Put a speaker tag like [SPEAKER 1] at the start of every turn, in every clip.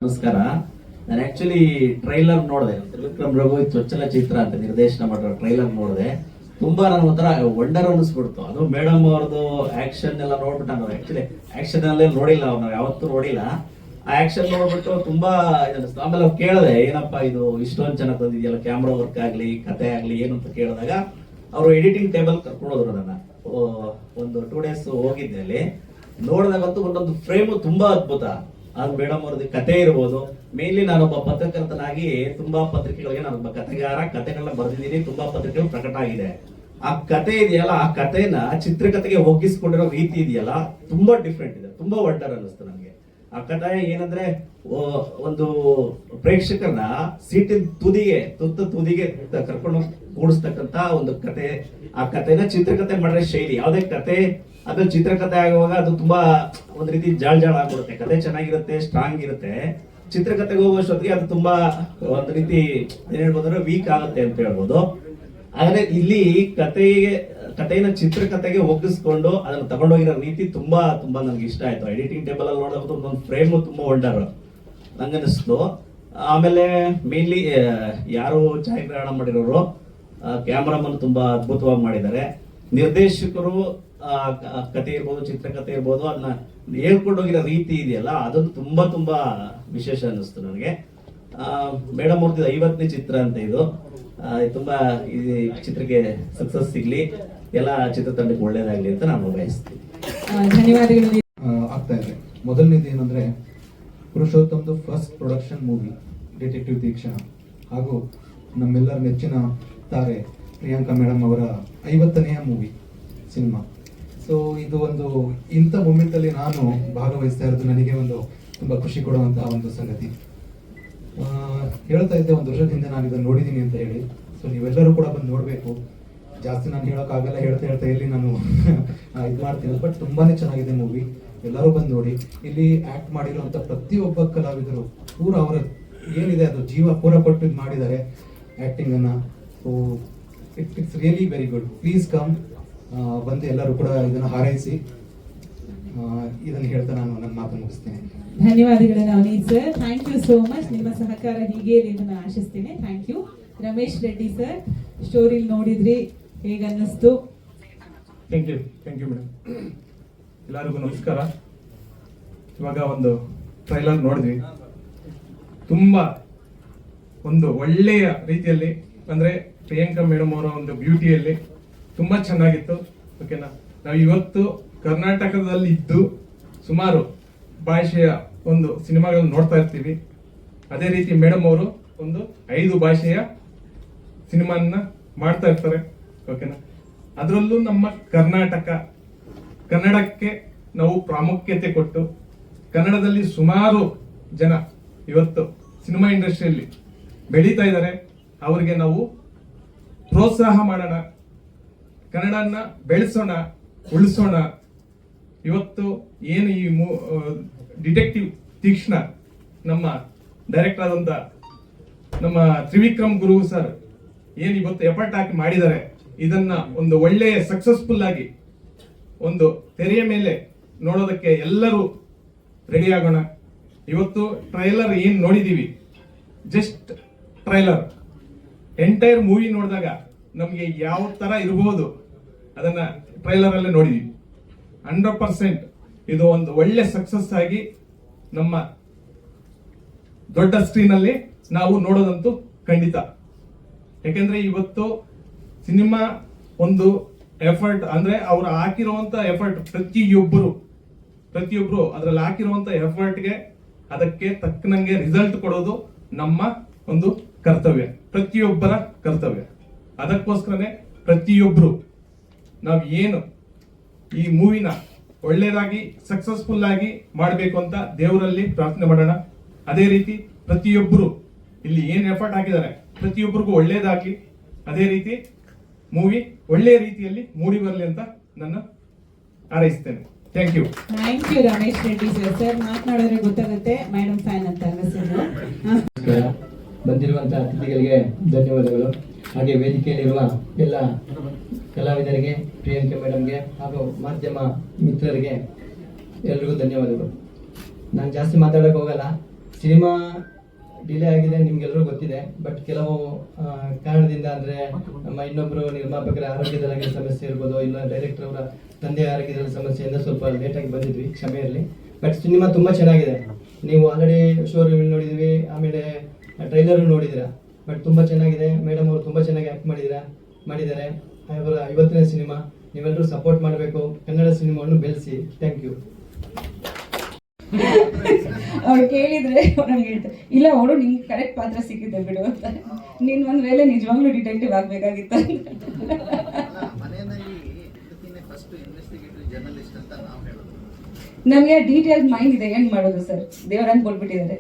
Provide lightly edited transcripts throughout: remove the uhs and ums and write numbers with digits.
[SPEAKER 1] ನಮಸ್ಕಾರ. ನಾನು actually trailer ನೋಡಿದೆ. ತ್ರಿವಿಕ್ರಮ್ ರಘು ಚೊಚ್ಚಲ ಚಿತ್ರ ಅಂತ ನಿರ್ದೇಶನ ಮಾಡಿರೋ ಟ್ರೈಲರ್ ನೋಡಿದೆ. ತುಂಬಾ ನನ್ನ ಒಂಥರ ವಂಡರ್ ಅನಿಸ್ಬಿಡ್ತು. ಅದು ಮೇಡಮ್ ಅವ್ರದ್ದು ಆಕ್ಷನ್ ಎಲ್ಲ ನೋಡ್ಬಿಟ್ಟು, ನಾನು ಆಕ್ಚುಲಿ ಆಕ್ಷನ್ ಅಲ್ಲೇ ನೋಡಿಲ್ಲ, ಅವ್ರು ಯಾವತ್ತೂ ನೋಡಿಲ್ಲ. ಆ ಆಕ್ಷನ್ ನೋಡ್ಬಿಟ್ಟು ತುಂಬಾ ಆಮೇಲೆ ಅವ್ರು ಕೇಳಿದೆ, ಏನಪ್ಪಾ ಇದು ಇಷ್ಟೊಂದು ಚೆನ್ನಾಗಿ ತಂದಿದೆಯಲ್ಲ, ಕ್ಯಾಮ್ರಾ ವರ್ಕ್ ಆಗ್ಲಿ ಕತೆ ಆಗ್ಲಿ ಏನು ಅಂತ ಕೇಳಿದಾಗ ಅವರು ಎಡಿಟಿಂಗ್ ಟೇಬಲ್ ಕರ್ಕೊಂಡು ಹೋದ್ರು. ನನ್ನ ಒಂದು 2 days ಹೋಗಿದ್ದೆ. ಅಲ್ಲಿ ನೋಡಿದಾಗಂತೂ ಒಂದೊಂದು ಫ್ರೇಮು ತುಂಬಾ ಅದ್ಭುತ. ಅದು ಮೇಡಮ್ ಅವ್ರದ್ದು ಕತೆ ಇರ್ಬೋದು. ಮೇನ್ಲಿ ನಾನೊಬ್ಬ ಪತ್ರಕರ್ತನಾಗಿ ತುಂಬಾ ಪತ್ರಿಕೆಗಳಿಗೆ ನಾನೊಬ್ಬ ಕತೆಗಾರ, ಕತೆಗಳನ್ನ ಬರೆದಿದ್ದೀನಿ, ತುಂಬಾ ಪತ್ರಿಕೆಗಳು ಪ್ರಕಟ ಆಗಿದೆ. ಆ ಕತೆ ಇದೆಯಲ್ಲ, ಆ ಕತೆನ ಚಿತ್ರಕಥೆಗೆ ಒಗ್ಗಿಸ್ಕೊಂಡಿರೋ ರೀತಿ ಇದೆಯಲ್ಲ, ತುಂಬಾ ಡಿಫ್ರೆಂಟ್ ಇದೆ, ತುಂಬಾ ವಂಡರ್ ಅನ್ನಿಸ್ತು ನನಗೆ. ಆ ಕಥೆ ಏನಂದ್ರೆ, ಒಂದು ಪ್ರೇಕ್ಷಕರನ್ನ ಸೀಟಿನ ತುದಿಗೆ ಕರ್ಕೊಂಡು ಕೂಡಿಸ್ತಕ್ಕಂತ ಒಂದು ಕತೆ. ಆ ಕಥೆನ ಚಿತ್ರಕಥೆ ಮಾಡಿರೋ ಶೈಲಿ, ಯಾವುದೇ ಕತೆ ಅದು ಚಿತ್ರಕಥೆ ಆಗುವಾಗ ಅದು ತುಂಬಾ ಒಂದ್ ರೀತಿ ಜಾಳ್ ಆಗ್ಬಿಡುತ್ತೆ. ಕತೆ ಚೆನ್ನಾಗಿರುತ್ತೆ, ಸ್ಟ್ರಾಂಗ್ ಇರುತ್ತೆ. ಚಿತ್ರಕಥೆಗೆ ಹೋಗುವಷ್ಟೊತ್ತಿಗೆ ಅದು ತುಂಬಾ ಒಂದ್ ರೀತಿ ಏನ್ ಹೇಳ್ಬೋದ್ರೆ ವೀಕ್ ಆಗುತ್ತೆ ಅಂತ ಹೇಳ್ಬೋದು. ಆದ್ರೆ ಇಲ್ಲಿ ಕಥೆನ ಚಿತ್ರಕಥೆಗೆ ಒಗ್ಗಿಸ್ಕೊಂಡು ಅದನ್ನ ತಗೊಂಡೋಗಿರೋ ರೀತಿ ತುಂಬಾ ನನ್ಗೆ ಇಷ್ಟ ಆಯ್ತು. ಎಡಿಟಿಂಗ್ ಟೇಬಲ್ ಅಲ್ಲಿ ನೋಡೋದು ಒಂದು ಫ್ರೇಮ್ ತುಂಬಾ ವಂಡರ್ ನಂಗನ್ನಿಸ್ತು. ಆಮೇಲೆ ಮೇನ್ಲಿ ಯಾರು ಛಾಯಾಗ್ರಹಣ ಮಾಡಿರೋರು, ಕ್ಯಾಮ್ರಾಮನ್ ತುಂಬಾ ಅದ್ಭುತವಾಗಿ ಮಾಡಿದ್ದಾರೆ. ನಿರ್ದೇಶಕರು ಕತೆ ಇರ್ಬೋದು, ಚಿತ್ರಕಥೆ ಇರ್ಬೋದು, ಅದನ್ನ ಹೇಳ್ಕೊಂಡೋಗಿರೋ ರೀತಿ ಇದೆಯಲ್ಲ, ಅದೊಂದು ತುಂಬಾ ವಿಶೇಷ ಅನ್ನಿಸ್ತು ನನಗೆ. ಮೇಡಮ್ ಅವ್ರದ್ದು 50ನೇ ಚಿತ್ರ ಅಂತ ಇದು. ತುಂಬಾ ಈ ಚಿತ್ರಕ್ಕೆ ಸಕ್ಸಸ್ ಸಿಗ್ಲಿ, ಎಲ್ಲ ಚಿತ್ರತಂಡಕ್ಕೆ ಒಳ್ಳೇದಾಗ್ಲಿ ಅಂತ ನಾನು ಬಯಸ್ತೀನಿ.
[SPEAKER 2] ಧನ್ಯವಾದಗಳು. ಆಗ್ತಾ ಇದೆ. ಮೊದಲನೇದು ಏನಂದ್ರೆ, ಪುರುಷೋತ್ತಮ್ದು ಫಸ್ಟ್ ಪ್ರೊಡಕ್ಷನ್ ಮೂವಿ ಡಿಟೆಕ್ಟಿವ್ ದೀಕ್ಷಾ, ಹಾಗೂ ನಮ್ಮೆಲ್ಲರ ನೆಚ್ಚಿನ ತಾರೆ ಪ್ರಿಯಾಂಕಾ ಮೇಡಮ್ ಅವರ 50ನೇ ಮೂವಿ ಸಿನಿಮಾ. ಸೊ ಇದು ಒಂದು ಇಂಥ ಮೂಮೆಂಟ್ ಅಲ್ಲಿ ನಾನು ಭಾಗವಹಿಸ್ತಾ ಇರೋದು ನನಗೆ ಒಂದು ತುಂಬಾ ಖುಷಿ ಕೊಡುವಂತಹ ಒಂದು ಸಂಗತಿ. ಹೇಳ್ತಾ ಇದ್ದೆ, 1 ವರ್ಷದ ಹಿಂದೆ ನಾನು ಇದನ್ನು ನೋಡಿದ್ದೀನಿ ಅಂತ ಹೇಳಿ. ಸೊ ನೀವೆಲ್ಲರೂ ಕೂಡ ಬಂದು ನೋಡಬೇಕು. ಜಾಸ್ತಿ ನಾನು ಹೇಳೋಕ್ಕಾಗಲ್ಲ, ಹೇಳ್ತಾ ಎಲ್ಲಿ ನಾನು ಇದು ಮಾಡ್ತೀನಿ. ಬಟ್ ತುಂಬಾನೇ ಚೆನ್ನಾಗಿದೆ ಮೂವಿ, ಎಲ್ಲರೂ ಬಂದು ನೋಡಿ. ಇಲ್ಲಿ ಆಕ್ಟ್ ಮಾಡಿರುವಂಥ ಪ್ರತಿಯೊಬ್ಬ ಕಲಾವಿದರು ಪೂರ ಅವರ ಏನಿದೆ ಅದು ಜೀವ ಪೂರ ಕೊಟ್ಟು ಇದು ಮಾಡಿದ್ದಾರೆ ಆಕ್ಟಿಂಗ್ ಅನ್ನ. So it's really very good. Please come, ಬಂದು ಎಲ್ಲರೂ ಕೂಡ ಇದನ್ನು ಹಾರೈಸಿ. ಇದನ್ನು ಹೇಳ್ತಾ ನಾನು ನನ್ನ ಮಾತು ಮುಗಿಸ್ತೇನೆ.
[SPEAKER 3] ಧನ್ಯವಾದಗಳು Navaneeth sir, thank you so much. ನಿಮ್ಮ ಸಹಕಾರ ಹೀಗೆ ಇರಲಿ ಅಂತ ನಾನು ಆಶಿಸ್ತೇನೆ. Thank you. Ramesh Reddy sir, story ನೋಡಿದ್ರಿ, ಹೇಗೆ ಅನ್ನಿಸ್ತು?
[SPEAKER 4] Thank you madam. ಎಲ್ಲರಿಗೂ ನಮಸ್ಕಾರ. ಇವಾಗ ಒಂದು ಟ್ರೈಲರ್ ನೋಡಿದ್ವಿ, ತುಂಬಾ ಒಂದು ಒಳ್ಳೆಯ ರೀತಿಯಲ್ಲಿ, ಅಂದ್ರೆ ಪ್ರಿಯಾಂಕಾ ಮೇಡಮ್ ಅವರ ಒಂದು ಬ್ಯೂಟಿಯಲ್ಲಿ ತುಂಬಾ ಚೆನ್ನಾಗಿತ್ತು. ಓಕೆನಾ, ನಾವು ಇವತ್ತು ಕರ್ನಾಟಕದಲ್ಲಿ ಇದ್ದು ಸುಮಾರು ಭಾಷೆಯ ಒಂದು ಸಿನಿಮಾಗಳನ್ನು ನೋಡ್ತಾ ಇರ್ತೀವಿ. ಅದೇ ರೀತಿ ಮೇಡಮ್ ಅವರು ಒಂದು 5 ಭಾಷೆಯ ಸಿನಿಮಾನ ಮಾಡ್ತಾ ಇರ್ತಾರೆ. ಓಕೆನಾ, ಅದರಲ್ಲೂ ನಮ್ಮ ಕನ್ನಡಕ್ಕೆ ನಾವು ಪ್ರಾಮುಖ್ಯತೆ ಕೊಟ್ಟು, ಕನ್ನಡದಲ್ಲಿ ಸುಮಾರು ಜನ ಇವತ್ತು ಸಿನಿಮಾ ಇಂಡಸ್ಟ್ರಿಯಲ್ಲಿ ಬೆಳೀತಾ ಇದ್ದಾರೆ. ಅವರಿಗೆ ನಾವು ಪ್ರೋತ್ಸಾಹ ಮಾಡೋಣ, ಕನ್ನಡನ ಬೆಳೆಸೋಣ, ಉಳಿಸೋಣ. ಇವತ್ತು ಏನು ಈ ಡಿಟೆಕ್ಟಿವ್ ತೀಕ್ಷ್ಣ ನಮ್ಮ ಡೈರೆಕ್ಟರ್ ಆದಂತ ನಮ್ಮ ತ್ರಿವಿಕ್ರಮ್ ಗುರು ಸರ್ ಏನು ಇವತ್ತು ಎಫರ್ಟ್ ಹಾಕಿ ಮಾಡಿದ್ದಾರೆ, ಇದನ್ನ ಒಂದು ಒಳ್ಳೆಯ ಸಕ್ಸಸ್ಫುಲ್ ಆಗಿ ಒಂದು ತೆರೆಯ ಮೇಲೆ ನೋಡೋದಕ್ಕೆ ಎಲ್ಲರೂ ರೆಡಿ ಆಗೋಣ. ಇವತ್ತು ಟ್ರೈಲರ್ ಏನ್ ನೋಡಿದೀವಿ, ಜಸ್ಟ್ ಟ್ರೈಲರ್. ಎಂಟೈರ್ ಮೂವಿ ನೋಡಿದಾಗ ನಮ್ಗೆ ಯಾವ ತರ ಇರಬಹುದು ಅದನ್ನ ಟ್ರೈಲರ್ ಅಲ್ಲೇ ನೋಡಿದೀವಿ. 100% ಇದು ಒಂದು ಒಳ್ಳೆ ಸಕ್ಸಸ್ ಆಗಿ ನಮ್ಮ ದೊಡ್ಡ ಸ್ಕ್ರೀನ್ ಅಲ್ಲಿ ನಾವು ನೋಡೋದಂತೂ ಖಂಡಿತ. ಯಾಕೆಂದ್ರೆ ಇವತ್ತು ಸಿನಿಮಾ ಒಂದು ಎಫರ್ಟ್, ಅಂದ್ರೆ ಅವ್ರು ಹಾಕಿರುವಂತ ಎಫರ್ಟ್, ಪ್ರತಿಯೊಬ್ರು ಅದ್ರಲ್ಲಿ ಹಾಕಿರುವಂತ ಎಫರ್ಟ್ಗೆ ಅದಕ್ಕೆ ತಕ್ಕನಂಗೆ ರಿಸಲ್ಟ್ ಕೊಡೋದು ನಮ್ಮ ಒಂದು ಕರ್ತವ್ಯ, ಪ್ರತಿಯೊಬ್ಬರ ಕರ್ತವ್ಯ. ಅದಕ್ಕೋಸ್ಕರನೇ ಪ್ರತಿಯೊಬ್ರು ನಾವು ಏನು ಈ ಮೂವಿನ ಒಳ್ಳೇದಾಗಿ ಸಕ್ಸಸ್ಫುಲ್ ಆಗಿ ಮಾಡಬೇಕು ಅಂತ ದೇವರಲ್ಲಿ ಪ್ರಾರ್ಥನೆ ಮಾಡೋಣ. ಅದೇ ರೀತಿ ಪ್ರತಿಯೊಬ್ಬರು ಇಲ್ಲಿ ಏನ್ ಎಫರ್ಟ್ ಹಾಕಿದ್ದಾರೆ ಪ್ರತಿಯೊಬ್ಬರಿಗೂ ಒಳ್ಳೇದಾಗ್ಲಿ, ಅದೇ ರೀತಿ ಮೂವಿ ಒಳ್ಳೆಯ ರೀತಿಯಲ್ಲಿ ಮೂಡಿ ಬರಲಿ ಅಂತ ನನ್ನ ಹಾರೈಸ್ತೇನೆ. Thank you
[SPEAKER 3] Ramesh Reddy sir. Sir ಮಾತನಾಡಿದ್ರೆ ಗೊತ್ತಾಗುತ್ತೆ ಮೇಡಮ್ ಫ್ಯಾನ್ ಅಂತ ಅನ್ನಿಸೋದು.
[SPEAKER 5] ಬಂದಿರುವಂತಹ ಅತಿಥಿಗಳಿಗೆ ಧನ್ಯವಾದಗಳು. ಹಾಗೆ ವೇದಿಕೆಯಲ್ಲಿರುವ ಎಲ್ಲ ಕಲಾವಿದರಿಗೆ, ಪ್ರಿಯಾಂಕಾ ಮೇಡಮ್ಗೆ ಹಾಗೂ ಮಾಧ್ಯಮ ಮಿತ್ರರಿಗೆ ಎಲ್ರಿಗೂ ಧನ್ಯವಾದಗಳು. ನಾನು ಜಾಸ್ತಿ ಮಾತಾಡೋಕೆ ಹೋಗಲ್ಲ. ಸಿನಿಮಾ ಡಿಲೇ ಆಗಿದೆ ನಿಮ್ಗೆಲ್ಲರೂ ಗೊತ್ತಿದೆ. ಬಟ್ ಕೆಲವು ಕಾರಣದಿಂದ ಅಂದರೆ ನಮ್ಮ ಇನ್ನೊಬ್ಬರು ನಿರ್ಮಾಪಕರ ಆರೋಗ್ಯದಲ್ಲಿ ಸಮಸ್ಯೆ ಇರ್ಬೋದು, ಇಲ್ಲ ಡೈರೆಕ್ಟರ್ ಅವರ ತಂದೆ ಆರೋಗ್ಯದಲ್ಲಿ ಸಮಸ್ಯೆಯಿಂದ ಸ್ವಲ್ಪ ಲೇಟಾಗಿ ಬಂದಿದ್ವಿ, ಕ್ಷಮೆ ಇರಲಿ. ಬಟ್ ಸಿನಿಮಾ ತುಂಬ ಚೆನ್ನಾಗಿದೆ. ನೀವು ಆಲ್ರೆಡಿ ಶೋ ರಿವ್ಯೂ ನೋಡಿದ್ವಿ, ಆಮೇಲೆ ಟ್ರೈಲರು ನೋಡಿದ್ದೀರಾ. ಬಟ್ ತುಂಬ ಚೆನ್ನಾಗಿದೆ. ಮೇಡಮ್ ಅವರು ತುಂಬ ಚೆನ್ನಾಗಿ ಆ್ಯಕ್ಟ್ ಮಾಡಿದ್ದಾರೆ. ಅವರ ಇವತ್ತಿನ ಸಿನಿಮಾ ನೀವೆಲ್ಲರೂ ಸಪೋರ್ಟ್ ಮಾಡಬೇಕು. ಕನ್ನಡ ಸಿನಿಮಾವನ್ನು ಬೆಳೆಸಿ. Thank you.
[SPEAKER 6] ಅವ್ರು ಕೇಳಿದ್ರೆ ಅವ್ರಿಗೆ ಹೇಳ್ತಾರೆ, ಇಲ್ಲ ಅವರು ನಿಂಗೆ ಕರೆಕ್ಟ್ ಪಾತ್ರ ಸಿಕ್ಕಿದೆ ಬಿಡು ಅಂತ. ನೀನು ಒಂದ್ ವೇಳೆ ನಿಜವಾಗ್ಲೂ ಡಿಟೆಕ್ಟಿವ್ ಆಗ್ಬೇಕಾಗಿತ್ತು. ನಮಗೆ ಡೀಟೇಲ್ ಮೈಂಡ್ ಇದೆ, ಏನ್ ಮಾಡೋದು ಸರ್, ದೇವರಂಗ್ ಕೊಟ್ಬಿಟ್ಟಿದ್ದಾರೆ.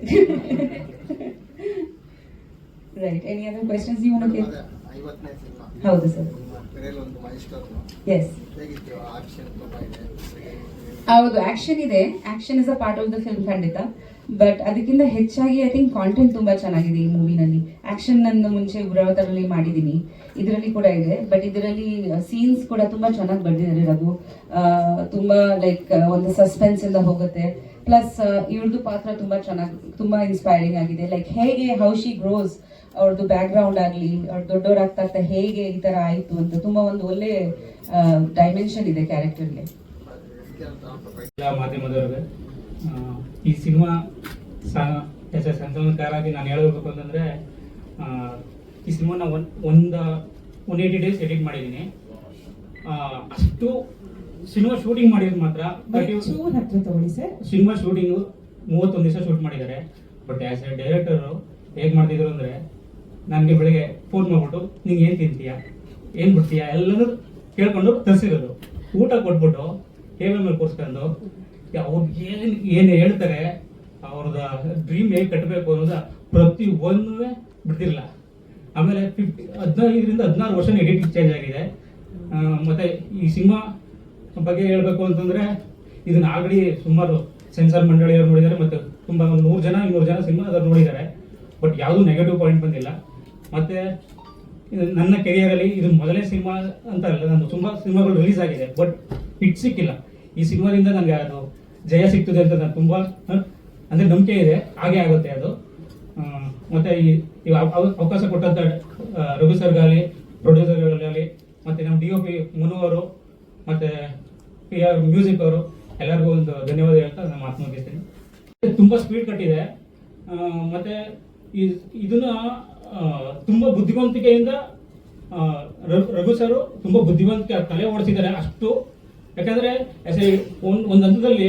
[SPEAKER 6] ರೈಟ್, ಎನಿ ಅದರ್ ಕ್ವೆಶ್ಚನ್ಸ್ ನೀವು ಹೌದು ಸರ್. ಎಸ್, ಹೌದು, ಆಕ್ಷನ್ ಇದೆ. Action is a part of the film ಖಂಡಿತ. ಬಟ್ ಅದಕ್ಕಿಂತ ಹೆಚ್ಚಾಗಿ ಐ ಥಿಂಕ್ ಕಾಂಟೆಂಟ್ ತುಂಬಾ ಚೆನ್ನಾಗಿದೆ ಈ ಮೂವಿನಲ್ಲಿ. ಆಕ್ಷನ್ ನಾನು ಮುಂಚೆ ಉಗ್ರವತಾರಲ್ಲಿ ಮಾಡಿದ್ದೀನಿ, ಇದರಲ್ಲಿ ಕೂಡ ಇದೆ. ಬಟ್ ಇದರಲ್ಲಿ ಸೀನ್ಸ್ ಕೂಡ ತುಂಬಾ ಚೆನ್ನಾಗಿ ಬರ್ದಿದ್ದಾರೆ ರಘು. ತುಂಬಾ ಲೈಕ್ ಒಂದು ಸಸ್ಪೆನ್ಸ್ ಇಂದ ಹೋಗುತ್ತೆ. ಪ್ಲಸ್ ಇವ್ರದ್ದು ಪಾತ್ರ ತುಂಬಾ ಚೆನ್ನಾಗಿ, ತುಂಬಾ ಇನ್ಸ್ಪೈರಿಂಗ್ ಆಗಿದೆ. ಲೈಕ್ ಹೇಗೆ ಹೌ ಶಿ ಗ್ರೋಸ್, ಅವ್ರದ್ದು ಬ್ಯಾಕ್ ಗ್ರೌಂಡ್ ಆಗಲಿ, ಅವ್ರು ದೊಡ್ಡವರಾಗ್ತಾ ಆಗ್ತಾ ಹೇಗೆ ಈ ತರ ಆಯ್ತು ಅಂತ ತುಂಬಾ ಒಂದು ಒಳ್ಳೆ ಡೈಮೆನ್ಷನ್ ಇದೆ ಕ್ಯಾರೆಕ್ಟರ್ಗೆ.
[SPEAKER 7] ಎಲ್ಲ ಮಾಧ್ಯಮದವ್ರಿಗೆ ಈ ಸಿನಿಮಾ ಆಸ್ ಎ ಸಂಚಾಲನಕಾರಾಗಿ ನಾನು ಹೇಳಬೇಕು ಅಂತಂದರೆ, ಈ ಸಿನಿಮಾನ 180 ಡೇಸ್ ಎಡಿಟ್ ಮಾಡಿದ್ದೀನಿ. ಅಷ್ಟು ಸಿನಿಮಾ ಶೂಟಿಂಗ್ ಮಾಡಿರೋದು ಮಾತ್ರ. ಬಟ್
[SPEAKER 3] ಹತ್ರ ತಗೊಳ್ಳಿ ಸರ್.
[SPEAKER 7] ಸಿನಿಮಾ ಶೂಟಿಂಗು 31 ದಿವಸ ಶೂಟ್ ಮಾಡಿದ್ದಾರೆ. ಬಟ್ ಆ್ಯಸ್ ಎ ಡೈರೆಕ್ಟರು ಹೇಗೆ ಮಾಡ್ತಿದ್ರು ಅಂದರೆ, ನನಗೆ ಬೆಳಗ್ಗೆ ಫೋನ್ ಮಾಡಿಬಿಟ್ಟು ನಿಂಗೆ ಏನು ತಿಂತೀಯಾ, ಏನು ಬಿಡ್ತೀಯಾ ಎಲ್ಲನೂ ಕೇಳ್ಕೊಂಡು ತರಿಸಿರೋದು. ಊಟ ಕೊಟ್ಬಿಟ್ಟು ಟೇಬಲ್ ಮೇಲೆ ಕೂರಿಸ್ಕೊಂಡು ಅವ್ರಿಗೆ ಏನು ಹೇಳ್ತಾರೆ, ಅವ್ರದ ಡ್ರೀಮ್ ಹೇಗೆ ಕಟ್ಟಬೇಕು ಅನ್ನೋದು ಪ್ರತಿ ಒಂದೂ ಬಿಡ್ತಿರಲಿಲ್ಲ. ಆಮೇಲೆ 15 ವರ್ಷ ಎಡಿಟಿಂಗ್ ಚೇಂಜ್ ಆಗಿದೆ. ಮತ್ತು ಈ ಸಿನಿಮಾ ಬಗ್ಗೆ ಹೇಳಬೇಕು ಅಂತಂದರೆ, ಇದನ್ನು ಆಲ್ರೆಡಿ ಸುಮಾರು ಸೆನ್ಸಾರ್ ಮಂಡಳಿಯವರು ನೋಡಿದ್ದಾರೆ, ಮತ್ತು ತುಂಬ 100 ಜನ ಸಿನಿಮಾ ಅದನ್ನು ನೋಡಿದ್ದಾರೆ. ಬಟ್ ಯಾವುದೂ ನೆಗೆಟಿವ್ ಪಾಯಿಂಟ್ ಬಂದಿಲ್ಲ. ಮತ್ತು ನನ್ನ ಕೆರಿಯರಲ್ಲಿ ಇದು ಮೊದಲನೇ ಸಿನಿಮಾ ಅಂತ ಅಲ್ಲ, ನಾನು ತುಂಬ ಸಿನಿಮಾಗಳು ರಿಲೀಸ್ ಆಗಿದೆ, ಬಟ್ ಹಿಟ್ ಸಿಕ್ಕಿಲ್ಲ. ಈ ಸಿನಿಮಾದಿಂದ ನನಗೆ ಅದು ಜಯ ಸಿಗ್ತದೆ ಅಂತ ನಾನು ತುಂಬ ಅಂದರೆ ನಂಬಿಕೆ ಇದೆ, ಹಾಗೆ ಆಗುತ್ತೆ ಅದು. ಮತ್ತು ಈ ಅವಕಾಶ ಕೊಟ್ಟಂಥ ರಘು ಸರ್ಗಾಗಲಿ, ಪ್ರೊಡ್ಯೂಸರ್ಗಳಾಗಲಿ, ಮತ್ತು ನಮ್ಮ DOP ಮನು ಅವರು, ಮತ್ತು PR ಮ್ಯೂಸಿಕ್ ಅವರು, ಎಲ್ಲರಿಗೂ ಒಂದು ಧನ್ಯವಾದ ಹೇಳ್ತಾ ನಾನು ಮಾತು ಮುಗಿಸ್ತೀನಿ. ತುಂಬ ಸ್ಪೀಡ್ ಕಟ್ಟಿದೆ. ಮತ್ತು ಇದನ್ನ ತುಂಬ ಬುದ್ಧಿವಂತಿಕೆಯಿಂದ ರಘು ಸರು ತುಂಬ ಬುದ್ಧಿವಂತಿಕೆ ತಲೆ ಓಡಿಸಿದ್ದಾರೆ ಅಷ್ಟು. ಯಾಕಂದರೆ ಒಂದು ಹಂತದಲ್ಲಿ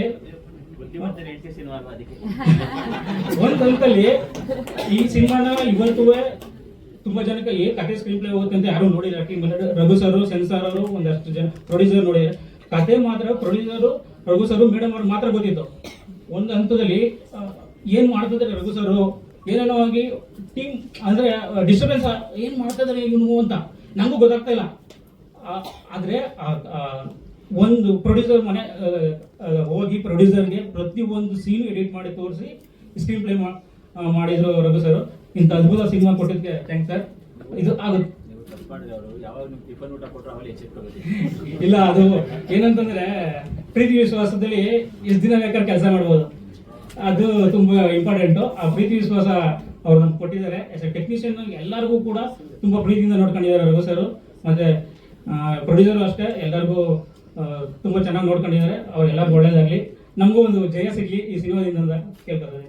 [SPEAKER 7] ಈ ಸಿನಿಮಾನ ಇವತ್ತು ತುಂಬ ಜನಕ್ಕೆ ಕತೆ ಸ್ಕ್ರೀನ್ ಪ್ಲೇ ಹೋಗುತ್ತೆ ಅಂತ ಯಾರು ನೋಡಿದ್ದಾರೆ. ರಘು ಸರು, ಸೆನ್ಸಾರ್ ಅವರು, ಒಂದಷ್ಟು ಜನ ಪ್ರೊಡ್ಯೂಸರ್ ನೋಡಿದ್ದಾರೆ. ಕತೆ ಮಾತ್ರ ಪ್ರೊಡ್ಯೂಸರು ರಘು ಸರು, ಮೇಡಮ್ ಅವ್ರಿಗೆ ಮಾತ್ರ ಗೊತ್ತಿತ್ತು. ಒಂದು ಹಂತದಲ್ಲಿ ಏನು ಮಾಡ್ತಿದ್ದಾರೆ ರಘು ಸರು, ಏನೇನೋ ಆಗಿ ಟೀಮ್ ಅಂದರೆ ಡಿಸ್ಟರ್ಬೆನ್ಸ್, ಏನು ಮಾಡ್ತಿದ್ದಾರೆ ಇವನು ಅಂತ ನನಗೂ ಗೊತ್ತಾಗ್ತಾ ಇಲ್ಲ. ಆದರೆ ಒಂದು ಪ್ರೊಡ್ಯೂಸರ್ ಮನೆ ಹೋಗಿ ಪ್ರೊಡ್ಯೂಸರ್ಗೆ ಪ್ರತಿಯೊಂದು ಸೀನು ಎಡಿಟ್ ಮಾಡಿ ತೋರಿಸಿ ಸ್ಕ್ರೀನ್ ಪ್ಲೇ ಮಾಡಿದ್ರು ರಘು ಸರ್. ಇಂಥ ಅದ್ಭುತ ಸಿನಿಮಾ ಕೊಟ್ಟಿದ್ದಕ್ಕೆ ಥ್ಯಾಂಕ್ಸ್ ಸರ್. ಇದು ಆಗುತ್ತೆ ಇಲ್ಲ, ಅದು ಏನಂತಂದ್ರೆ ಪ್ರೀತಿ ವಿಶ್ವಾಸದಲ್ಲಿ ಎಷ್ಟು ದಿನ ಬೇಕಾದ್ರೆ ಕೆಲಸ ಮಾಡ್ಬೋದು, ಅದು ತುಂಬಾ ಇಂಪಾರ್ಟೆಂಟು. ಆ ಪ್ರೀತಿ ವಿಶ್ವಾಸ ಅವ್ರು ನಮ್ಗೆ ಕೊಟ್ಟಿದ್ದಾರೆ. ಆಸ್ ಎ ಟೆಕ್ನಿಷಿಯನ್ ಎಲ್ಲರಿಗೂ ಕೂಡ ತುಂಬಾ ಪ್ರೀತಿಯಿಂದ ನೋಡ್ಕೊಂಡಿದ್ದಾರೆ ರಘು ಸರ್. ಮತ್ತೆ ಪ್ರೊಡ್ಯೂಸರು ಅಷ್ಟೇ ಎಲ್ಲರಿಗೂ ತುಂಬಾ ಚೆನ್ನಾಗಿ ನೋಡ್ಕೊಂಡಿದ್ದಾರೆ. ಅವ್ರು ಎಲ್ಲರಿಗೂ ಒಳ್ಳೇದಾಗ್ಲಿ, ನಮಗೂ ಒಂದು ಜಯ ಸಿಗ್ಲಿ ಈ ಸಿನಿಮಾದಿಂದ ಕೇಳ್ತಾರೆ.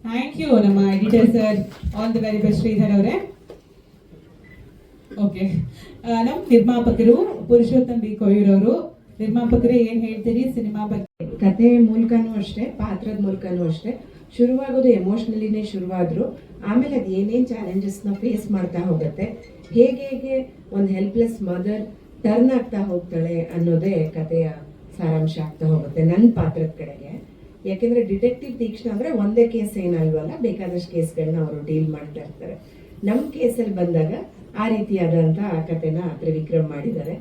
[SPEAKER 3] ಥ್ಯಾಂಕ್ ಯು ನಮ್ಮ editor sir. All the very best Sridhar ಅವರೇ. ಓಕೆ, ನಮ್ಮ ನಿರ್ಮಾಪಕರು ಪುರುಷೋತ್ತಮ್ ಬಿ ಕೊಯ್ಯೂರ್ ಅವರು. ನಿರ್ಮಾಪಕರೇ ಏನ್ ಹೇಳ್ತೀರಿ ಸಿನಿಮಾ ಬಗ್ಗೆ?
[SPEAKER 8] ಕತೆ ಮೂಲಕನೂ ಅಷ್ಟೇ, ಪಾತ್ರದ ಮೂಲಕನೂ ಅಷ್ಟೇ. ಶುರುವಾಗೋದು ಎಮೋಷ್ನಲಿನೇ ಶುರುವಾದ್ರು, ಆಮೇಲೆ ಅದು ಏನೇನು ಚಾಲೆಂಜಸ್ನ ಫೇಸ್ ಮಾಡ್ತಾ ಹೋಗುತ್ತೆ, ಹೇಗೆ ಒಂದು ಹೆಲ್ಪ್ಲೆಸ್ ಮದರ್ ಟರ್ನ್ ಆಗ್ತಾ ಹೋಗ್ತಾಳೆ ಅನ್ನೋದೇ ಕಥೆಯ ಸಾರಾಂಶ ಆಗ್ತಾ ಹೋಗುತ್ತೆ ನನ್ನ ಪಾತ್ರದ ಕಡೆಗೆ. ಯಾಕೆಂದ್ರೆ ಡಿಟೆಕ್ಟಿವ್ ತೀಕ್ಷ್ಣ ಅಂದ್ರೆ ಒಂದೇ ಕೇಸ್ ಏನಲ್ವಲ್ಲ, ಬೇಕಾದಷ್ಟು ಕೇಸ್ಗಳನ್ನ ಅವರು ಡೀಲ್ ಮಾಡ್ತಾ ಇರ್ತಾರೆ. ನಮ್ಮ ಕೇಸಲ್ಲಿ ಬಂದಾಗ ಆ ರೀತಿಯಾದಂಥ ಕಥೆನ ತ್ರಿವಿಕ್ರಮ್ ಮಾಡಿದ್ದಾರೆ.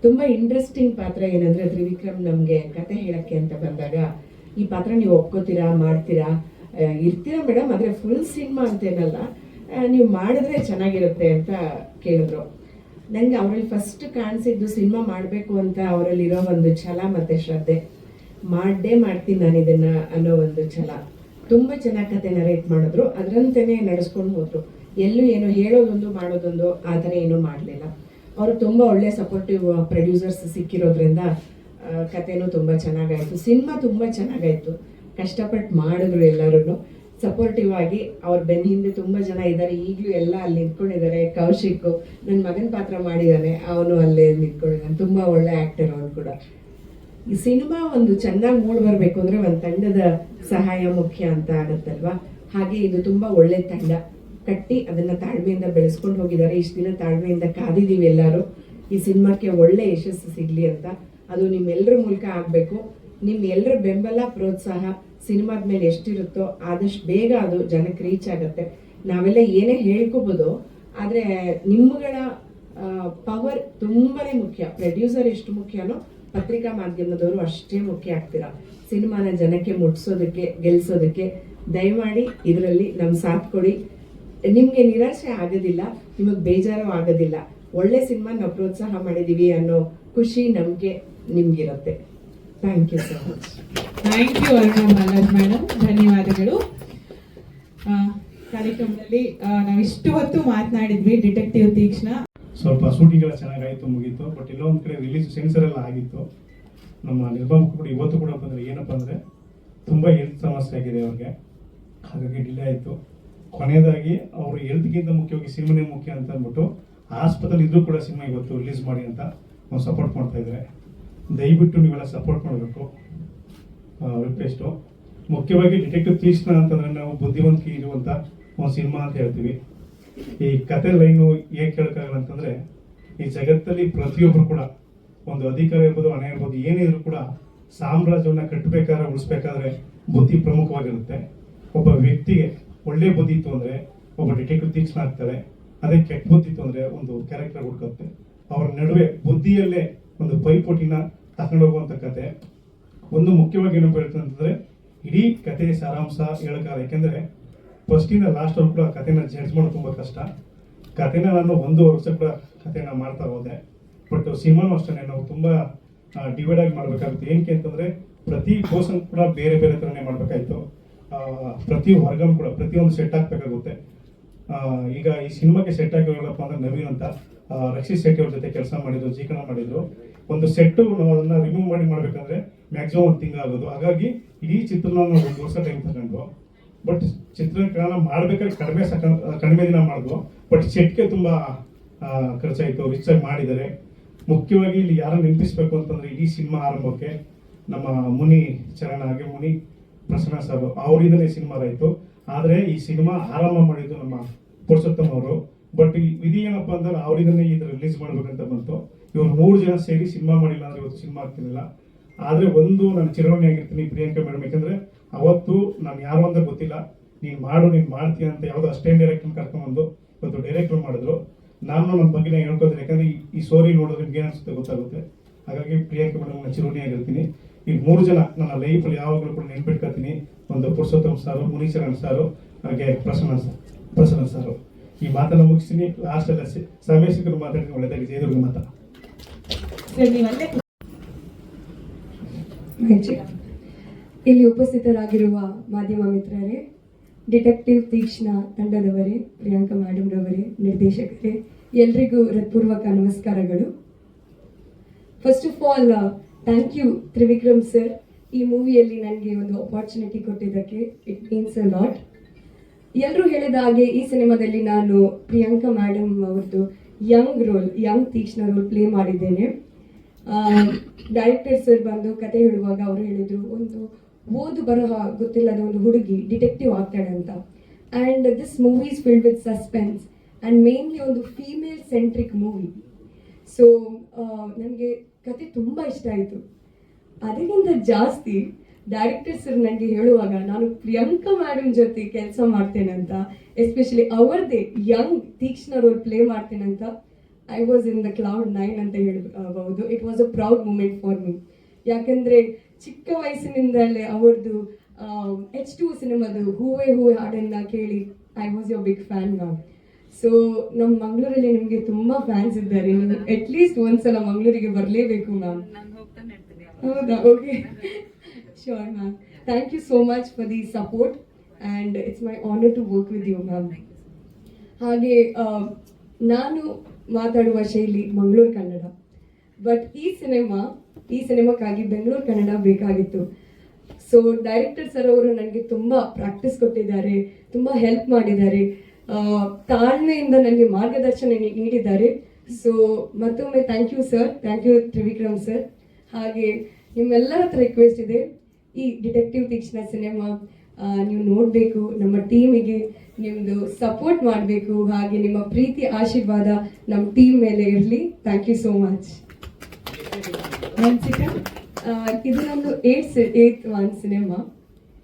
[SPEAKER 8] ತುಂಬ ಇಂಟ್ರೆಸ್ಟಿಂಗ್ ಪಾತ್ರ ಏನಂದ್ರೆ, ತ್ರಿವಿಕ್ರಮ್ ನಮಗೆ ಕತೆ ಹೇಳಕ್ಕೆ ಅಂತ ಬಂದಾಗ, ಈ ಪಾತ್ರ ನೀವು ಒಪ್ಕೋತೀರಾ, ಮಾಡ್ತೀರಾ, ಇರ್ತೀರಾ ಮೇಡಮ್, ಆದರೆ ಫುಲ್ ಸಿನಿಮಾ ಅಂತೇನಲ್ಲ, ನೀವು ಮಾಡಿದ್ರೆ ಚೆನ್ನಾಗಿರುತ್ತೆ ಅಂತ ಕೇಳಿದ್ರು. ನನಗೆ ಅವರಲ್ಲಿ ಫಸ್ಟ್ ಕಾಣಿಸಿದ್ದು ಸಿನಿಮಾ ಮಾಡಬೇಕು ಅಂತ ಅವರಲ್ಲಿರೋ ಒಂದು ಛಲ ಮತ್ತು ಶ್ರದ್ಧೆ. ಮಾಡೇ ಮಾಡ್ತೀನಿ ನಾನು ಇದನ್ನು ಅನ್ನೋ ಒಂದು ಛಲ. ತುಂಬ ಚೆನ್ನಾಗಿ ಕತೆ ನರೇಟ್ ಮಾಡಿದ್ರು, ಅದರಂತೆಯೇ ನಡೆಸ್ಕೊಂಡು ಹೋದ್ರು. ಎಲ್ಲೂ ಏನು ಹೇಳೋದೊಂದು ಮಾಡೋದೊಂದು ಆ ಥರ ಏನೂ ಮಾಡಲಿಲ್ಲ. ಅವರು ತುಂಬ ಒಳ್ಳೆ ಸಪೋರ್ಟಿವ್ ಪ್ರೊಡ್ಯೂಸರ್ಸ್ ಸಿಕ್ಕಿರೋದ್ರಿಂದ ಕತೆನೂ ತುಂಬ ಚೆನ್ನಾಗಾಯಿತು, ಸಿನಿಮಾ ತುಂಬ ಚೆನ್ನಾಗಾಯಿತು. ಕಷ್ಟಪಟ್ಟು ಮಾಡಿದ್ರು ಎಲ್ಲರೂ ಸಪೋರ್ಟಿವ್ ಆಗಿ. ಅವ್ರ ಬೆನ್ನ ಹಿಂದೆ ತುಂಬ ಜನ ಇದ್ದಾರೆ, ಈಗಲೂ ಎಲ್ಲ ಅಲ್ಲಿ ನಿಂತ್ಕೊಂಡಿದ್ದಾರೆ. ಕೌಶಿಕ್ ನನ್ನ ಮಗನ ಪಾತ್ರ ಮಾಡಿದ್ದಾನೆ, ಅವನು ಅಲ್ಲೇ ನಿಂತ್ಕೊಂಡಿದ್ದಾನೆ, ತುಂಬ ಒಳ್ಳೆ ಆ್ಯಕ್ಟರ್ ಅವನು ಕೂಡ. ಈ ಸಿನಿಮಾ ಒಂದು ಚೆನ್ನಾಗಿ ಮೂಡ್ ಬರಬೇಕು ಅಂದರೆ ಒಂದು ತಂಡದ ಸಹಾಯ ಮುಖ್ಯ ಅಂತ ಆಗುತ್ತಲ್ವಾ, ಹಾಗೆ ಇದು ತುಂಬ ಒಳ್ಳೆ ತಂಡ ಕಟ್ಟಿ ಅದನ್ನು ತಾಳ್ಮೆಯಿಂದ ಬೆಳೆಸ್ಕೊಂಡು ಹೋಗಿದ್ದಾರೆ. ಇಷ್ಟು ದಿನ ತಾಳ್ಮೆಯಿಂದ ಕಾದಿದ್ದೀವಿ ಎಲ್ಲರೂ ಈ ಸಿನಿಮಾಕ್ಕೆ ಒಳ್ಳೆ ಯಶಸ್ಸು ಸಿಗಲಿ ಅಂತ. ಅದು ನಿಮ್ಮೆಲ್ಲರ ಮೂಲಕ ಆಗಬೇಕು. ನಿಮ್ಮ ಎಲ್ಲರ ಬೆಂಬಲ ಪ್ರೋತ್ಸಾಹ ಸಿನಿಮಾದ ಮೇಲೆ ಎಷ್ಟಿರುತ್ತೋ ಆದಷ್ಟು ಬೇಗ ಅದು ಜನಕ್ಕೆ ರೀಚ್ ಆಗುತ್ತೆ. ನಾವೆಲ್ಲ ಏನೇ ಹೇಳ್ಕೋಬೋದು, ಆದರೆ ನಿಮ್ಮಗಳ ಪವರ್ ತುಂಬಾ ಮುಖ್ಯ. ಪ್ರೊಡ್ಯೂಸರ್ ಎಷ್ಟು ಮುಖ್ಯನೋ ಪತ್ರಿಕಾ ಮಾಧ್ಯಮದವರು ಅಷ್ಟೇ ಮುಖ್ಯ ಆಗ್ತೀರಾ ಸಿನಿಮಾನ ಜನಕ್ಕೆ ಮುಟ್ಸೋದಕ್ಕೆ, ಗೆಲ್ಸೋದಕ್ಕೆ. ದಯಮಾಡಿ ಇದರಲ್ಲಿ ನಮ್ಮ ಸಾಥ್ ಕೊಡಿ. ನಿಮಗೆ ನಿರಾಶೆ ಆಗೋದಿಲ್ಲ, ನಿಮಗೆ ಬೇಜಾರು ಆಗೋದಿಲ್ಲ. ಒಳ್ಳೆ ಸಿನಿಮಾ ನಾವು ಪ್ರೋತ್ಸಾಹ ಮಾಡಿದ್ದೀವಿ ಅನ್ನೋ ಖುಷಿ ನಂಬಿಕೆ ನಿಮ್ಗಿರುತ್ತೆ. Thank you so much.
[SPEAKER 3] Thank you Aruna Balaj madam, ಧನ್ಯವಾದಗಳು. ಕಾರ್ಯಕ್ರಮದಲ್ಲಿ ನಾವಿಷ್ಟು ಹೊತ್ತು ಮಾತನಾಡಿದ್ವಿ ಡಿಟೆಕ್ಟಿವ್ ತೀಕ್ಷ್ಣ.
[SPEAKER 9] ಸ್ವಲ್ಪ ಶೂಟಿಂಗ್ ಎಲ್ಲ ಚೆನ್ನಾಗಾಯಿತು, ಮುಗೀತು. ಬಟ್ ಎಲ್ಲೋ ಒಂದು ಕಡೆ ರಿಲೀಸ್ ಸೆನ್ಸರ್ ಎಲ್ಲ ಆಗಿತ್ತು. ನಮ್ಮ ನಿರ್ಮಾಪಕ ಕೂಡ ಇವತ್ತು ಕೂಡ ಬಂದರೆ ಏನಪ್ಪ ಅಂದರೆ ತುಂಬ ಹೆಲ್ತ್ ಸಮಸ್ಯೆ ಆಗಿದೆ ಅವ್ರಿಗೆ, ಹಾಗಾಗಿ ಡಿಲೇ ಆಯಿತು. ಕೊನೆಯದಾಗಿ ಅವರು ಹೆಲ್ತ್ಗಿಂತ ಮುಖ್ಯವಾಗಿ ಸಿನಿಮಾನೇ ಮುಖ್ಯ ಅಂತ ಅಂದ್ಬಿಟ್ಟು ಆಸ್ಪತ್ರೆ ಇದ್ರೂ ಕೂಡ ಸಿನಿಮಾ ಇವತ್ತು ರಿಲೀಸ್ ಮಾಡಿ ಅಂತ ನಾವು ಸಪೋರ್ಟ್ ಮಾಡ್ತಾ ಇದ್ದಾರೆ. ದಯವಿಟ್ಟು ನೀವೆಲ್ಲ ಸಪೋರ್ಟ್ ಮಾಡಬೇಕು, ರಿಕ್ವೆಸ್ಟು. ಮುಖ್ಯವಾಗಿ ಡಿಟೆಕ್ಟಿವ್ ತೀಕ್ಷ್ಣ ಅಂತಂದರೆ ನಾವು ಬುದ್ಧಿವಂತಿಕೆ ಇರುವಂಥ ಒಂದು ಸಿನಿಮಾ ಅಂತ ಹೇಳ್ತೀವಿ. ಈ ಕತೆ ಲೈನು ಹೇಗೆ ಕೇಳಕ್ಕಾಗಲ್ಲ ಅಂತಂದರೆ, ಈ ಜಗತ್ತಲ್ಲಿ ಪ್ರತಿಯೊಬ್ಬರು ಕೂಡ ಒಂದು ಅಧಿಕಾರ ಇರ್ಬೋದು, ಹಣ ಇರ್ಬೋದು, ಏನೇ ಇದ್ರೂ ಕೂಡ ಸಾಮ್ರಾಜ್ಯವನ್ನು ಕಟ್ಟಬೇಕಾದ್ರೆ ಉಳಿಸ್ಬೇಕಾದ್ರೆ ಬುದ್ಧಿ ಪ್ರಮುಖವಾಗಿರುತ್ತೆ. ಒಬ್ಬ ವ್ಯಕ್ತಿಗೆ ಒಳ್ಳೆ ಬುದ್ಧಿ ಇತ್ತು ಅಂದರೆ ಒಬ್ಬ ಡಿಟೆಕ್ಟಿವ್ ತೀಕ್ಷ್ಣ ಆಗ್ತಾರೆ. ಅದೇ ಕೆಟ್ಟ ಬುದ್ಧಿ ಇತ್ತು ಅಂದರೆ ಒಂದು ಕ್ಯಾರೆಕ್ಟರ್ ಹುಡುಕುತ್ತೆ. ಅವ್ರ ನಡುವೆ ಬುದ್ಧಿಯಲ್ಲೇ ಒಂದು ಪೈಪೋಟಿನ ತಗೊಂಡೋಗುವಂಥ ಕತೆ. ಒಂದು ಮುಖ್ಯವಾಗಿ ಏನಪ್ಪ ಹೇಳ್ತದೆ ಅಂತಂದರೆ, ಇಡೀ ಕತೆ ಸಾರಾಂಶ ಹೇಳಕ್ಕಾಗಲ್ಲ. ಯಾಕೆಂದರೆ ಫಸ್ಟಿಂದ ಲಾಸ್ಟ್ ಅವ್ರು ಕೂಡ ಕತೆನ ಜಡ್ಜ್ ಮಾಡೋದು ತುಂಬ ಕಷ್ಟ. ಕತೆನ ನಾನು 1 ವರ್ಷ ಕೂಡ ಕತೆನ ಮಾಡ್ತಾ ಹೋದೆ. ಬಟ್ ಸಿನಿಮಾನು ಅಷ್ಟೇ ನಾವು ತುಂಬ ಡಿವೈಡ್ ಆಗಿ ಮಾಡಬೇಕಾಗುತ್ತೆ. ಏನಕ್ಕೆ ಅಂತಂದರೆ ಪ್ರತಿ ಪೋರ್ಷನ್ ಕೂಡ ಬೇರೆ ಬೇರೆ ಥರನೇ ಮಾಡಬೇಕಾಯ್ತು. ಪ್ರತಿ ವರ್ಗನೂ ಕೂಡ ಪ್ರತಿಯೊಂದು ಸೆಟ್ ಹಾಕಬೇಕಾಗುತ್ತೆ. ಈಗ ಈ ಸಿನಿಮಾಗೆ ಸೆಟ್ ಆಗಿರೋಲ್ಲಪ್ಪ ಅಂದ್ರೆ ನವೀನ್ ಅಂತ ರಕ್ಷಿತ್ ಶೆಟ್ಟಿ ಅವ್ರ ಜೊತೆ ಕೆಲಸ ಮಾಡಿದ್ರು, ಜೀಕಣ ಮಾಡಿದ್ರು. ಒಂದು ಸೆಟ್ಟು ನಾವು ಅದನ್ನ ರಿಮೂವ್ ಮಾಡಬೇಕಂದ್ರೆ ಮ್ಯಾಕ್ಸಿಮಮ್ 1 ತಿಂಗಳು ಆಗೋದು. ಹಾಗಾಗಿ ಇಡೀ ಚಿತ್ರನ ನಾವು 1 ವರ್ಷ ಟೈಮ್ ತಗೊಂಡು, ಬಟ್ ಚಿತ್ರೀಕರಣ ಮಾಡ್ಬೇಕಾದ್ರೆ ಕಡಿಮೆ ದಿನ ಮಾಡಿದ್ವು. ಬಟ್ ಸೆಟ್ಗೆ ತುಂಬ ಖರ್ಚಾಯಿತು, ರಿಚ್ ಆಗಿ ಮಾಡಿದ್ದಾರೆ. ಮುಖ್ಯವಾಗಿ ಇಲ್ಲಿ ಯಾರನ್ನು ನೆನಪಿಸ್ಬೇಕು ಅಂತಂದ್ರೆ, ಇಡೀ ಸಿನಿಮಾ ಆರಂಭಕ್ಕೆ ನಮ್ಮ ಮುನಿ ಚರಣ ಹಾಗೆ ಮುನಿ ಪ್ರಸನ್ನ ಸರ್ ಅವರಿಂದಲೇ ಸಿನಿಮಾ ಆಯಿತು. ಆದರೆ ಈ ಸಿನಿಮಾ ಆರಂಭ ಮಾಡಿದ್ದು ನಮ್ಮ ಪುರುಷೋತ್ತಮ್ ಅವರು. ಬಟ್ ವಿಧಿ ಏನಪ್ಪ ಅಂದ್ರೆ ಅವರಿಂದಲೇ ಇದು ರಿಲೀಸ್ ಮಾಡ್ಬೇಕಂತ ಬಂತು. ಇವ್ರು 3 ಜನ ಸೇರಿ ಸಿನಿಮಾ ಮಾಡಿಲ್ಲ ಅಂದ್ರೆ ಇವತ್ತು ಸಿನಿಮಾ ಆಗ್ತಿರಲಿಲ್ಲ. ಆದರೆ ಒಂದು ನಾನು ಚಿರಋಣಿ ಆಗಿರ್ತೀನಿ ಪ್ರಿಯಾಂಕಾ ಮೇಡಮ್. ಯಾಕಂದ್ರೆ ಅವತ್ತು ನಾನು ಯಾರು ಅಂತ ಗೊತ್ತಿಲ್ಲ, ನೀನು ಮಾಡ್ತೀಯ ಅಂತ ಯಾವುದೋ ಅಷ್ಟೇನ್ ಡೈರೆಕ್ಟರ್ ಕರ್ಕೊಂಡ್ಬಂದು ಇವತ್ತು ಡೈರೆಕ್ಟರ್ ಮಾಡಿದ್ರು. ನಾನು ನನ್ನ ಬಗ್ಗೆ ಹೇಳ್ಕೊತೀನಿ, ಯಾಕಂದ್ರೆ ಈ ಸ್ಟೋರಿ ನೋಡಿದ್ರೆ ನಿಮ್ಗೆ ಏನು ಅನ್ಸುತ್ತೆ ಗೊತ್ತಾಗುತ್ತೆ. ಹಾಗಾಗಿ ಪ್ರಿಯಾಂಕಾ ಮೇಡಮ್ ನಾನು ಚಿರಋಣಿ ಆಗಿರ್ತೀನಿ. ಈ 3 ಜನ ನನ್ನ ಲೈಫಲ್ಲಿ ಯಾವಾಗಲೂ ಕೂಡ ನೆನ್ಪಿಟ್ಕೊತೀನಿ. ಒಂದು ಪುರುಷೋತ್ತಮ್ ಸಾರು, ಮುನೀಶರಣ್ ಸಾರು, ಹಾಗೆ ಪ್ರಸನ್ನ ಸಾರು. ಈ ಮಾತನ್ನು ಮುಗಿಸ್ತೀನಿ. ಲಾಸ್ಟ್ ಎಲ್ಲ ಸಮಯಸಿಕರು ಮಾತಾಡ್ತೀನಿ. ಒಳ್ಳೆದಾಗಿ ಜಯದುರ್ಗ ಮಾತಾ.
[SPEAKER 10] ಇಲ್ಲಿ ಉಪಸ್ಥಿತರಾಗಿರುವ ಮಾಧ್ಯಮ ಮಿತ್ರರೇ, ಡಿಟೆಕ್ಟಿವ್ ತೀಕ್ಷ್ಣ ತಂಡದವರೇ, ಪ್ರಿಯಾಂಕಾ ಮೇಡಮ್ ರವರೇ, ನಿರ್ದೇಶಕರೇ, ಎಲ್ರಿಗೂ ಹೃತ್ಪೂರ್ವಕ ನಮಸ್ಕಾರಗಳು. First of all thank you Trivikram sir, ಈ ಮೂವಿಯಲ್ಲಿ ನನಗೆ ಒಂದು ಅಪಾರ್ಚುನಿಟಿ ಕೊಟ್ಟಿದ್ದಕ್ಕೆ. It means a lot. ಎಲ್ಲರೂ ಹೇಳಿದ ಹಾಗೆ ಈ ಸಿನಿಮಾದಲ್ಲಿ ನಾನು ಪ್ರಿಯಾಂಕಾ ಮೇಡಮ್ ಅವ್ರದ್ದು ಯಂಗ್ ತೀಕ್ಷ್ಣ ರೋಲ್ ಪ್ಲೇ ಮಾಡಿದ್ದೇನೆ. ಡೈರೆಕ್ಟರ್ ಸರ್ ಬಂದು ಕತೆ ಹೇಳುವಾಗ ಅವರು ಹೇಳಿದರು, ಒಂದು ಓದು ಬರಹ ಗೊತ್ತಿಲ್ಲದ ಒಂದು ಹುಡುಗಿ ಡಿಟೆಕ್ಟಿವ್ ಆಗ್ತಾಳೆ ಅಂತ. And this movie is filled with suspense and mainly ಒಂದು ಫೀಮೇಲ್ ಸೆಂಟ್ರಿಕ್ ಮೂವಿ. ಸೊ ನನಗೆ ಕತೆ ತುಂಬ ಇಷ್ಟ ಆಯಿತು. ಅದಕ್ಕಿಂತ ಜಾಸ್ತಿ ಡೈರೆಕ್ಟರ್ ಸರ್ ನನಗೆ ಹೇಳುವಾಗ ನಾನು ಪ್ರಿಯಾಂಕಾ ಮೇಡಮ್ ಜೊತೆ ಕೆಲಸ ಮಾಡ್ತೇನೆ ಅಂತ, ಎಸ್ಪೆಷಲಿ ಅವರದೇ ಯಂಗ್ ತೀಕ್ಷ್ಣ ರೋಲ್ ಪ್ಲೇ ಮಾಡ್ತೇನೆ ಅಂತ, I was in the cloud 9 ಅಂತ ಹೇಳ್ಬಹುದು. It was a proud moment for me. ಯಾಕಂದರೆ ಚಿಕ್ಕ ವಯಸ್ಸಿನಿಂದಲೇ ಅವ್ರದ್ದು H2 ಸಿನಿಮಾದು ಹೂವೇ ಹಾಡನ್ನು ಕೇಳಿ I was your big fan ma'am. So ನಮ್ಮ ಮಂಗಳೂರಲ್ಲಿ ನಿಮಗೆ ತುಂಬ ಫ್ಯಾನ್ಸ್ ಇದ್ದಾರೆ. ನೀವು ಅಟ್ಲೀಸ್ಟ್ ಒಂದ್ಸಲ ಮಂಗಳೂರಿಗೆ ಬರಲೇಬೇಕು ಮ್ಯಾಮ್. ಹೌದಾ? Okay, sure ma'am. Thank you so much for the support. And it's my honour to work with you ma'am. ಹಾಗೆ ನಾನು ಮಾತಾಡುವ ಶೈಲಿ ಮಂಗಳೂರು ಕನ್ನಡ, ಬಟ್ ಈ ಸಿನಿಮಾಕ್ಕಾಗಿ ಬೆಂಗಳೂರು ಕನ್ನಡ ಬೇಕಾಗಿತ್ತು. ಸೊ ಡೈರೆಕ್ಟರ್ ಸರ್ ಅವರು ನನಗೆ ತುಂಬ ಪ್ರಾಕ್ಟೀಸ್ ಕೊಟ್ಟಿದ್ದಾರೆ, ತುಂಬ ಹೆಲ್ಪ್ ಮಾಡಿದ್ದಾರೆ, ತಾಳ್ಮೆಯಿಂದ ನನಗೆ ಮಾರ್ಗದರ್ಶನ ನೀಡಿದ್ದಾರೆ. ಸೊ ಮತ್ತೊಮ್ಮೆ thank you sir, thank you Trivikram sir. ಹಾಗೆ ನಿಮ್ಮೆಲ್ಲರ ಹತ್ರ ರಿಕ್ವೆಸ್ಟ್ ಇದೆ, ಈ ಡಿಟೆಕ್ಟಿವ್ ತೀಕ್ಷ್ಣ ಸಿನಿಮಾ ನೀವು ನೋಡಬೇಕು, ನಮ್ಮ ಟೀಮಿಗೆ ನಿಮ್ಮದು ಸಪೋರ್ಟ್ ಮಾಡಬೇಕು, ಹಾಗೆ ನಿಮ್ಮ ಪ್ರೀತಿ ಆಶೀರ್ವಾದ ನಮ್ಮ ಟೀಮ್ ಮೇಲೆ ಇರಲಿ. Thank you so much. ಇದು ನಂದು 8th ಒನ್ ಸಿನಿಮಾ.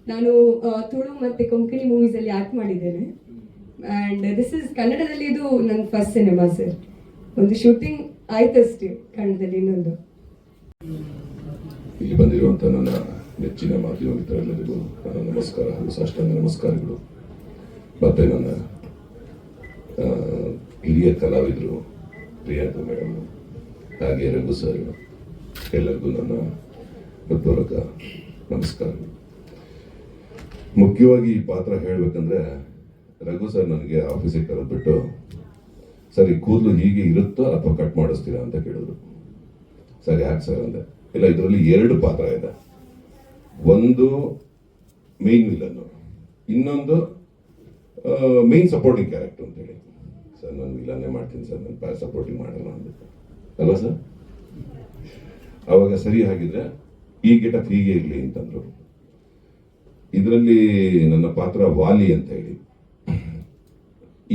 [SPEAKER 10] ನಾನು ತುಳು ಮತ್ತು ಕೊಂಕಣಿ ಮೂವೀಸಲ್ಲಿ ಆ್ಯಕ್ಟ್ ಮಾಡಿದ್ದೇನೆ. ಆ್ಯಂಡ್ ದಿಸ್ ಇಸ್ ಕನ್ನಡದಲ್ಲಿ ಇದು ನನ್ನ ಫಸ್ಟ್ ಸಿನಿಮಾ ಸರ್. ಒಂದು ಶೂಟಿಂಗ್ ಆಯ್ತಷ್ಟೇ ಕನ್ನಡದಲ್ಲಿ, ಇನ್ನೊಂದು.
[SPEAKER 11] ಇಲ್ಲಿ ಬಂದಿರುವಂಥ ನನ್ನ ನೆಚ್ಚಿನ ಮಾಧ್ಯಮ ಮಿತ್ರರೆಲ್ಲರಿಗೂ ನನ್ನ ನಮಸ್ಕಾರ ಹಾಗೂ ಸಾಷ್ಟಾಂಗ ನಮಸ್ಕಾರಗಳು. ಮತ್ತು ನನ್ನ ಹಿರಿಯ ಕಲಾವಿದರು ಪ್ರಿಯಾಂಕಾ ಮೇಡಮ್ ಹಾಗೆ ರಘು ಸರ್, ಎಲ್ಲರಿಗೂ ನನ್ನ ಹೃತ್ಪೂರ್ವಕ ನಮಸ್ಕಾರಗಳು. ಮುಖ್ಯವಾಗಿ ಈ ಪಾತ್ರ ಹೇಳಬೇಕಂದ್ರೆ, ರಘು ಸರ್ ನನಗೆ ಆಫೀಸಿಗೆ ಕರೆದ್ಬಿಟ್ಟು, ಸರ್ ಈ ಕೂದಲು ಹೀಗೆ ಇರುತ್ತೋ ಅಥವಾ ಕಟ್ ಮಾಡಿಸ್ತೀರಾ ಅಂತ ಕೇಳಿದ್ರು. ಸರ್ ಯಾಕೆ ಸರ್ ಅಂದೆ. ಇಲ್ಲ, ಇದರಲ್ಲಿ 2 ಪಾತ್ರ ಇದೆ, ಒಂದು ಮೇನ್ ವಿಲನ್ನು, ಇನ್ನೊಂದು ಮೇನ್ ಸಪೋರ್ಟಿಂಗ್ ಕ್ಯಾರೆಕ್ಟರ್ ಅಂತೇಳಿ. ಸರ್ ನಾನು ವಿಲನ್ನೇ ಮಾಡ್ತೀನಿ ಸರ್, ನಾನು ಸಪೋರ್ಟಿಂಗ್ ಮಾಡಲ್ಲ ಅಂದ್ಬಿಟ್ಟು. ಅಲ್ವಾ ಸರ್? ಅವಾಗ ಸರಿ ಹಾಗಿದ್ರೆ ಈ ಗೆಟಪ್ ಹೀಗೆ ಇರಲಿ ಅಂತಂದ್ರು. ಇದರಲ್ಲಿ ನನ್ನ ಪಾತ್ರ ವಾಲಿ ಅಂತ ಹೇಳಿ.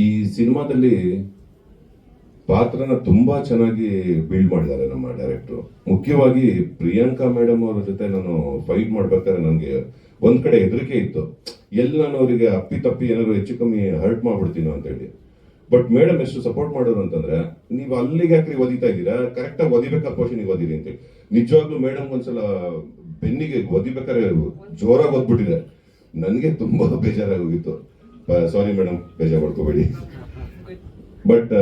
[SPEAKER 11] ಈ ಸಿನಿಮಾದಲ್ಲಿ ಪಾತ್ರನ ತುಂಬಾ ಚೆನ್ನಾಗಿ ಬಿಲ್ಡ್ ಮಾಡಿದ್ದಾರೆ ನಮ್ಮ ಡೈರೆಕ್ಟ್ರು. ಮುಖ್ಯವಾಗಿ ಪ್ರಿಯಾಂಕಾ ಮೇಡಮ್ ಅವರ ಜೊತೆ ನಾನು ಫೈಟ್ ಮಾಡ್ಬೇಕಾದ್ರೆ ನನಗೆ ಒಂದ್ ಕಡೆ ಹೆದರಿಕೆ ಇತ್ತು, ಎಲ್ಲಿ ನಾನು ಅವರಿಗೆ ಅಪ್ಪಿ ಏನಾದ್ರು ಹೆಚ್ಚು ಕಮ್ಮಿ ಹರ್ಟ್ ಮಾಡ್ಬಿಡ್ತೀನೋ ಅಂತ ಹೇಳಿ. ಬಟ್ ಮೇಡಮ್ ಎಷ್ಟು ಸಪೋರ್ಟ್ ಮಾಡೋರು ಅಂತಂದ್ರೆ, ನೀವು ಅಲ್ಲಿಗೆ ಯಾಕ್ರಿ ಒದಿತಾ ಇದ್ದೀರಾ, ಕರೆಕ್ಟಾಗಿ ಒದಿಬೇಕಾದ ಪೋಷನಿಗೆ ಒದಿರಿ ಅಂತೇಳಿ. ನಿಜವಾಗ್ಲೂ ಮೇಡಮ್ ಒಂದ್ಸಲ ಬೆನ್ನಿಗೆ ಒದಿಬೇಕಾದ್ರೆ ಜೋರಾಗಿ ಒದ್ಬಿಟ್ಟಿದೆ. ನನಗೆ ತುಂಬಾ ಬೇಜಾರಾಗಿ ಹೋಗಿತ್ತು. ಸಾರಿ ಮೇಡಮ್, ಬೇಜಾರು ಮಾಡ್ಕೋಬೇಡಿ. ಬಟ್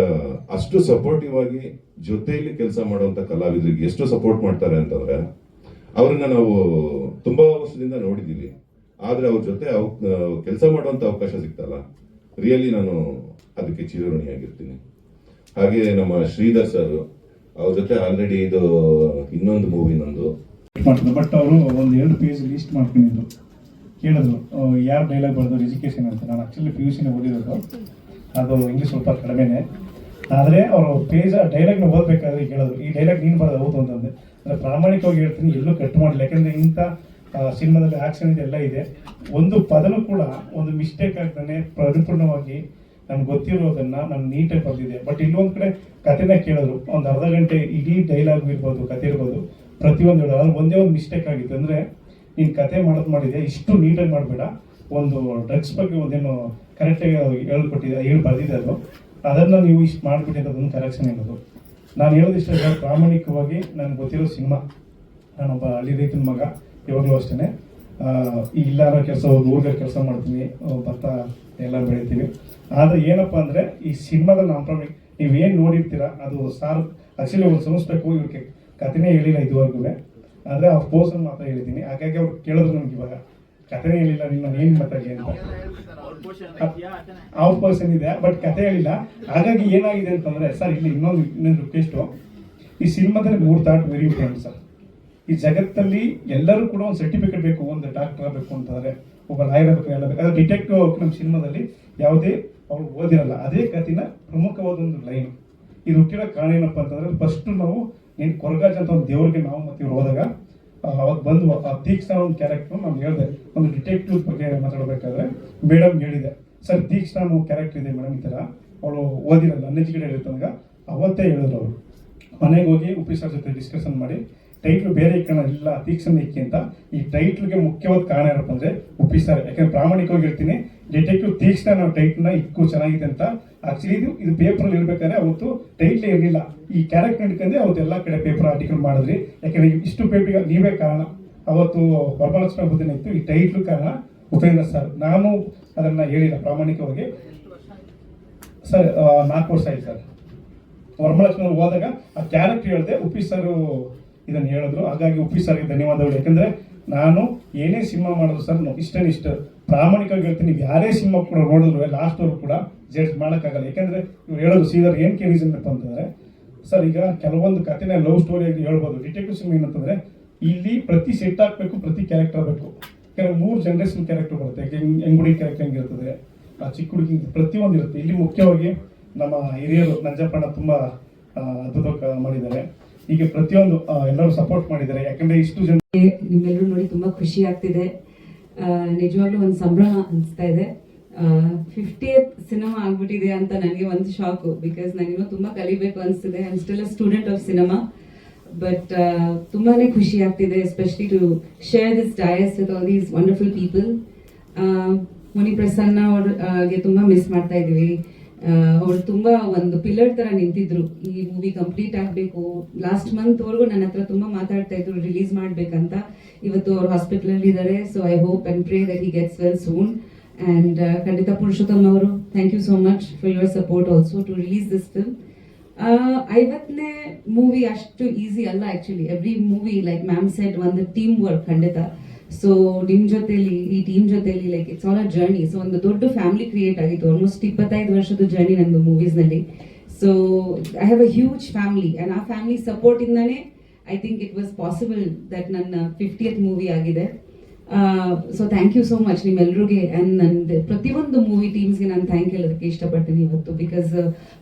[SPEAKER 11] ಅಷ್ಟು ಸಪೋರ್ಟಿವ್ ಆಗಿ ಜೊತೆಯಲ್ಲಿ ಕೆಲಸ ಮಾಡುವಂತ ಕಲಾವಿದರಿಗೆ ಎಷ್ಟು ಸಪೋರ್ಟ್ ಮಾಡ್ತಾರೆ ಅಂತಂದ್ರೆ, ಅವ್ರನ್ನ ನಾವು ತುಂಬಾ ವರ್ಷದಿಂದ ನೋಡಿದೀವಿ, ಆದ್ರೆ ಅವ್ರ ಜೊತೆ ಕೆಲಸ ಮಾಡುವಂತ ಅವಕಾಶ ಸಿಗ್ತಲ್ಲ, ರಿಯಲಿ ನಾನು ಅದಕ್ಕೆ ಚಿರಋಣಿಯಾಗಿರ್ತೀನಿ. ಹಾಗೆ ನಮ್ಮ ಶ್ರೀಧರ್ ಸರ್, ಅವ್ರ ಜೊತೆ ಆಲ್ರೆಡಿ ಇದು ಇನ್ನೊಂದು ಮೂವಿ ನಂದು
[SPEAKER 9] ಮಾಡ್ತಾರೆ. ಬಟ್ ಅವರು ಒಂದು 2 ಪೇಜ್ ಲಿಸ್ಟ್ ಮಾಡ್ಕೊಂಡಿದ್ರು, ಕೇಳಿದ್ರು ಯಾರು ಡೈಲಾಗ್ ಬರೆದ್ರು ಎಜುಕೇಷನ್ ಅಂತ. ನಾನು ಆಕ್ಚುಲಿ PUC ಓದಿರೋದು, ಅದು ಇಂಗ್ಲೀಷ್ ಸ್ವಲ್ಪ ಕಡಿಮೆನೆ. ಆದರೆ ಅವರು ಡೈಲಾಗ್ನ ಓದಬೇಕಾದ್ರೆ ಕೇಳಿದ್ರು, ಈ ಡೈಲಾಗ್ ನೀನು ಬರೋದು ಹೌದು ಅಂತಂದೆ. ಅಂದರೆ ಪ್ರಾಮಾಣಿಕವಾಗಿ ಹೇಳ್ತೀನಿ, ಎಲ್ಲೂ ಕಟ್ ಮಾಡಿಲ್ಲ. ಯಾಕಂದರೆ ಇಂಥ ಸಿನಿಮಾದಲ್ಲಿ ಆಕ್ಷನ್ ಇದೆಲ್ಲ ಇದೆ, ಒಂದು ಪದನೂ ಕೂಡ ಒಂದು ಮಿಸ್ಟೇಕ್ ಆಗ್ತಾನೆ ಪರಿಪೂರ್ಣವಾಗಿ ನಮ್ಗೆ ಗೊತ್ತಿರೋದನ್ನ ನಾನು ನೀಟಾಗಿ ಬರೆದಿದೆ. ಬಟ್ ಇಲ್ಲೊಂದು ಕಡೆ ಕಥೆನ ಕೇಳಿದ್ರು, ಒಂದು ಅರ್ಧ ಗಂಟೆ ಇಡೀ ಡೈಲಾಗ್ ಇರ್ಬೋದು, ಕತೆ ಇರ್ಬೋದು, ಪ್ರತಿಯೊಂದು ಹೇಳೋದು. ಅದ್ರಲ್ಲಿ ಒಂದೇ ಒಂದು ಮಿಸ್ಟೇಕ್ ಆಗಿತ್ತು, ಅಂದರೆ ನೀನು ಕತೆ ಮಾಡಿದೆ ಇಷ್ಟು ನೀಟಾಗಿ ಮಾಡಬೇಡ, ಒಂದು ಡ್ರಗ್ಸ್ ಬಗ್ಗೆ ಒಂದೇನು ಕರೆಕ್ಟಾಗಿ ಹೇಳಿ ಬರೆದಿದೆ, ಅದನ್ನು ನೀವು ಇಷ್ಟು ಮಾಡಿಬಿಟ್ಟು ಅಂತ ಅದೊಂದು ಕರೆಕ್ಷನ್ ಇರೋದು. ನಾನು ಹೇಳೋದಿಷ್ಟ ಪ್ರಾಮಾಣಿಕವಾಗಿ ನನಗೆ ಗೊತ್ತಿರೋ ಸಿನಿಮಾ. ನಾನೊಬ್ಬ ಹಳ್ಳಿ ರೈತನ ಮಗ, ಇವಾಗಲೂ ಅಷ್ಟೇ. ಇಲ್ಲಾರ ಕೆಲಸ ಊರಿಗೆ ಕೆಲಸ ಮಾಡ್ತೀನಿ, ಭತ್ತ ಎಲ್ಲ ಬೆಳಿತೀವಿ. ಆದರೆ ಏನಪ್ಪ ಅಂದರೆ ಈ ಸಿನಿಮಾದಲ್ಲಿ ನಾವು ನೀವೇನು ನೋಡಿರ್ತೀರ ಅದು ಸಾರ್ ಆಕ್ಚುಲಿ ಒಂದು ಸಂಸ್ಬೇಕು. ಇವ್ರಿಗೆ ಕಥೆನೇ ಹೇಳಿಲ್ಲ ಇದುವರೆಗೂ, ಆದರೆ ಅವ್ರ ಪೋರ್ಸನ್ ಮಾತ್ರ ಹೇಳಿದ್ದೀನಿ. ಹಾಗಾಗಿ ಅವ್ರು ಕೇಳಿದ್ರು ನಮ್ಗೆ, ಇವಾಗ ಕಥೆನೇ ಹೇಳಿಲ್ಲ, ನಿಮ್ಮ ಏನು ಮಾತಾಡಿ ಅಂತ. ಅವ್ರ ಪರ್ಸನ್ ಇದೆ, ಬಟ್ ಕತೆ ಹೇಳಿಲ್ಲ. ಹಾಗಾಗಿ ಏನಾಗಿದೆ ಅಂತಂದರೆ, ಸರ್ ಇಲ್ಲಿ ಇನ್ನೊಂದು ರಿಕ್ವೆಸ್ಟು, ಈ ಸಿನಿಮಾದಲ್ಲಿ 3 ಥಾಟ್ ವೆರಿ ಇಂಪಾರ್ಟೆಂಟ್ ಸರ್. ಈ ಜಗತ್ತಲ್ಲಿ ಎಲ್ಲರೂ ಕೂಡ ಒಂದು ಸರ್ಟಿಫಿಕೇಟ್ ಬೇಕು, ಒಂದು ಡಾಕ್ಟರ್ ಆಗಬೇಕು ಅಂತಂದರೆ, ಒಬ್ಬ ಲಾಯರ್ ಆಗಬೇಕು, ಎಲ್ಲ ಬೇಕು. ಅದು ಡಿಟೆಕ್ಟಿವ್ ನಮ್ಮ ಸಿನಿಮಾದಲ್ಲಿ ಯಾವುದೇ ಅವ್ರು ಓದಿರಲ್ಲ. ಅದೇ ಕಥೆನ ಪ್ರಮುಖವಾದ ಒಂದು ಲೈನ್. ಇದು ಹುಟ್ಟಿರೋ ಕಾರಣ ಏನಪ್ಪ ಅಂತಂದರೆ, ಫಸ್ಟು ನಾವು ನೀನು ಕೊರಗಾಜ್ ಅಂತ ಒಂದು ದೇವ್ರಿಗೆ ನಾವು ಮತ್ತೆ ಇವ್ರು ಹೋದಾಗ ಅವಾಗ ಬಂದು ಆ ತೀಕ್ಷ್ಣ ಒಂದು ಕ್ಯಾರೆಕ್ಟರ್ ನಾನು ಹೇಳಿದೆ. ಒಂದು ಡಿಟೆಕ್ಟಿವ್ ಬಗ್ಗೆ ಮಾತಾಡಬೇಕಾದ್ರೆ ಮೇಡಮ್ ಹೇಳಿದೆ, ಸರ್ ತೀಕ್ಷ್ಣ ಕ್ಯಾರೆಕ್ಟರ್ ಇದೆ ಮೇಡಮ್, ಈ ಥರ ಅವಳು ಓದಿರಲ್ಲ, ಅನ್ಎಜುಕೇಟೆಡ್ ಇರ್ತಂಗ. ಅವತ್ತೇ ಹೇಳಿದ್ರು ಅವರು. ಮನೆಗೆ ಹೋಗಿ ಉಪಿ ಜೊತೆ ಡಿಸ್ಕಷನ್ ಮಾಡಿ ಟೈಟ್ಲು ಬೇರೆ ಕಾರಣ ಇಲ್ಲ, ತೀಕ್ಷ್ಣ ಇಕ್ಕಿ ಅಂತ. ಈ ಟೈಟ್ಲ್ಗೆ ಮುಖ್ಯವಾದ ಕಾರಣ ಏನಪ್ಪ ಅಂದರೆ ಉಪಿ ಸರ್. ಯಾಕಂದ್ರೆ ಪ್ರಾಮಾಣಿಕವಾಗಿ ಹೇಳ್ತೀನಿ, ಡಿಟೆಕ್ಟಿವ್ ತೀಕ್ಷ್ಣ ನಾವು ಟೈಟ್ಲ್ನ ಇಕ್ಕು ಚೆನ್ನಾಗಿದೆ ಅಂತ. ಆಕ್ಚುಲಿ ಇದು ಪೇಪರಲ್ಲಿ ಇರ್ಬೇಕಾದ್ರೆ ಅವತ್ತು ಟೈಟ್ಲ್ ಇರಲಿಲ್ಲ. ಈ ಕ್ಯಾರೆಕ್ಟರ್ ಹಿಡ್ಕೊಂಡೆ ಅವತ್ತು ಎಲ್ಲ ಕಡೆ ಪೇಪರ್ ಆರ್ಟಿಕಲ್ ಮಾಡಿದ್ರಿ. ಯಾಕಂದ್ರೆ ಇಷ್ಟು ಪೇಪರ್ಗೆ ನೀವೇ ಕಾರಣ. ಅವತ್ತು ವರಮಹಾಲಕ್ಷ್ಮಿ ಬುದ್ಧಿನ ಇತ್ತು, ಈ ಟೈಟ್ಲು ಕಾರಣ ಉಪೇಂದ್ರ ಸರ್. ನಾನು ಅದನ್ನ ಹೇಳಿಲ್ಲ ಪ್ರಾಮಾಣಿಕವಾಗಿ. ಸರ್ 4 ವರ್ಷ ಆಯ್ತು ಸರ್. ವರಮಹಾಲಕ್ಷ್ಮಿ ಹೋದಾಗ ಆ ಕ್ಯಾರೆಕ್ಟರ್ ಹೇಳಿದೆ, ಉಪಿ ಸರ್ ಇದನ್ನು ಹೇಳಿದ್ರು. ಹಾಗಾಗಿ ಉಪಿ ಸರ್ಗೆ ಧನ್ಯವಾದಗಳು. ಯಾಕಂದ್ರೆ ನಾನು ಏನೇ ಸಿನಿಮಾ ಮಾಡೋದು ಸರ್ ಇಷ್ಟ ಪ್ರಾಮಾಣಿಕವಾಗಿ ಹೇಳ್ತೀನಿ, ನೀವು ಯಾರೇ ಸಿನಿಮಾ ಕೂಡ ನೋಡಿದ್ರು ಲಾಸ್ಟ್ವರೆಗೂ ಕೂಡ ಜಡ್ಜ್ ಮಾಡೋಕ್ಕಾಗಲ್ಲ. ಯಾಕೆಂದರೆ ಇವ್ರು ಹೇಳೋದು ಸೀದರ್ ಏನಕ್ಕೆ ರೀಸನ್ ಅಂತಂದರೆ ಸರ್, ಈಗ ಕೆಲವೊಂದು ಕಥೆನ ಲವ್ ಸ್ಟೋರಿಯಾಗಿ ಹೇಳ್ಬೋದು. ಡಿಟೆಕ್ಟಿವ್ ಸಿನಿಮಾ ಏನಂತಂದರೆ ಇಲ್ಲಿ ಪ್ರತಿ ಸೆಟ್ ಹಾಕಬೇಕು, ಪ್ರತಿ ಕ್ಯಾರೆಕ್ಟರ್ ಬೇಕು. ಕೆಲವು 3 ಜನರೇಷನ್ ಕ್ಯಾರೆಕ್ಟರ್ ಬರುತ್ತೆ. ಹೆಂಗುಡಿ ಕ್ಯಾರೆಕ್ಟರ್ ಹೆಂಗಿರ್ತದೆ, ಚಿಕ್ಕ ಹುಡುಗಿ ಪ್ರತಿಯೊಂದು ಇರುತ್ತೆ. ಇಲ್ಲಿ ಮುಖ್ಯವಾಗಿ ನಮ್ಮ ಹಿರಿಯರು ನಂಜಪ್ಪಣ್ಣ ತುಂಬ ಅದ್ಭುತವಾಗಿ ಮಾಡಿದ್ದಾರೆ. ಹೀಗೆ ಪ್ರತಿಯೊಂದು ಎಲ್ಲರೂ ಸಪೋರ್ಟ್ ಮಾಡಿದ್ದಾರೆ. ಯಾಕಂದರೆ ಇಷ್ಟು ಜನ
[SPEAKER 6] ನಿಮ್ಮೆಲ್ಲರೂ ನೋಡಿ ತುಂಬ ಖುಷಿ ಆಗ್ತಿದೆ. ನಿಜವಾಗ್ಲೂ ಒಂದು ಸಂಭ್ರಮ ಅನಿಸ್ತಾ ಇದೆ. 50th ಸಿನಿಮಾ ಆಗ್ಬಿಟ್ಟಿದೆ ಅಂತ ನನಗೆ ಒಂದು ಶಾಕು. ಬಿಕಾಸ್ ನನಗಿನ್ನೂ ತುಂಬ ಕಲಿಬೇಕು ಅನಿಸ್ತಿದೆ. I am still a student of cinema. But ತುಂಬಾ ಖುಷಿ ಆಗ್ತಿದೆ, especially to share this dais with all these wonderful people. Muni Prasanna ಅವ್ರಿಗೆ ತುಂಬ ಮಿಸ್ ಮಾಡ್ತಾ ಇದ್ದೀವಿ. ಅವ್ರು ತುಂಬ ಒಂದು ಪಿಲ್ಲರ್ ಥರ ನಿಂತಿದ್ರು. ಈ ಮೂವಿ ಕಂಪ್ಲೀಟ್ ಆಗಬೇಕು, ಲಾಸ್ಟ್ ಮಂತ್ವರೆಗೂ ನನ್ನ ಹತ್ರ ತುಂಬ ಮಾತಾಡ್ತಾ ಇದ್ರು ರಿಲೀಸ್ ಮಾಡಬೇಕಂತ. ಇವತ್ತು ಅವ್ರು ಹಾಸ್ಪಿಟಲಲ್ಲಿ ಇದ್ದಾರೆ. So I hope and pray that he gets well soon. And ಖಂಡಿತ ಪುರುಷೋತ್ತಮ್ ಅವರು, thank you so much for your support also to release this film. 50ನೇ ಮೂವಿ ಅಷ್ಟು ಈಸಿ ಅಲ್ಲ actually. Every movie like ma'am said ಒಂದು team work ಖಂಡಿತ. So ನಿಮ್ಮ ಜೊತೆಲಿ, ಈ ಟೀಮ್ ಜೊತೆಲಿ like it's all a journey. So ಒಂದು ದೊಡ್ಡ ಫ್ಯಾಮಿಲಿ ಕ್ರಿಯೇಟ್ ಆಗಿತ್ತು. ಆಲ್ಮೋಸ್ಟ್ 25 ವರ್ಷದ ಜರ್ನಿ ನಂದು ಮೂವೀಸ್ನಲ್ಲಿ. So I have a huge family and ಆ ಫ್ಯಾಮಿಲಿ ಸಪೋರ್ಟಿಂದಾನೇ I think it was possible that ನನ್ನ 50th ಮೂವಿ ಆಗಿದೆ. So thank you so much ನಿಮ್ಮೆಲ್ಲರಿಗೆ. ಆ್ಯಂಡ್ ನಂದು ಪ್ರತಿಯೊಂದು ಮೂವಿ ಟೀಮ್ಸ್ಗೆ ನಾನು ಥ್ಯಾಂಕ್ ಹೇಳೋದಕ್ಕೆ ಇಷ್ಟಪಡ್ತೀನಿ ಇವತ್ತು. ಬಿಕಾಸ್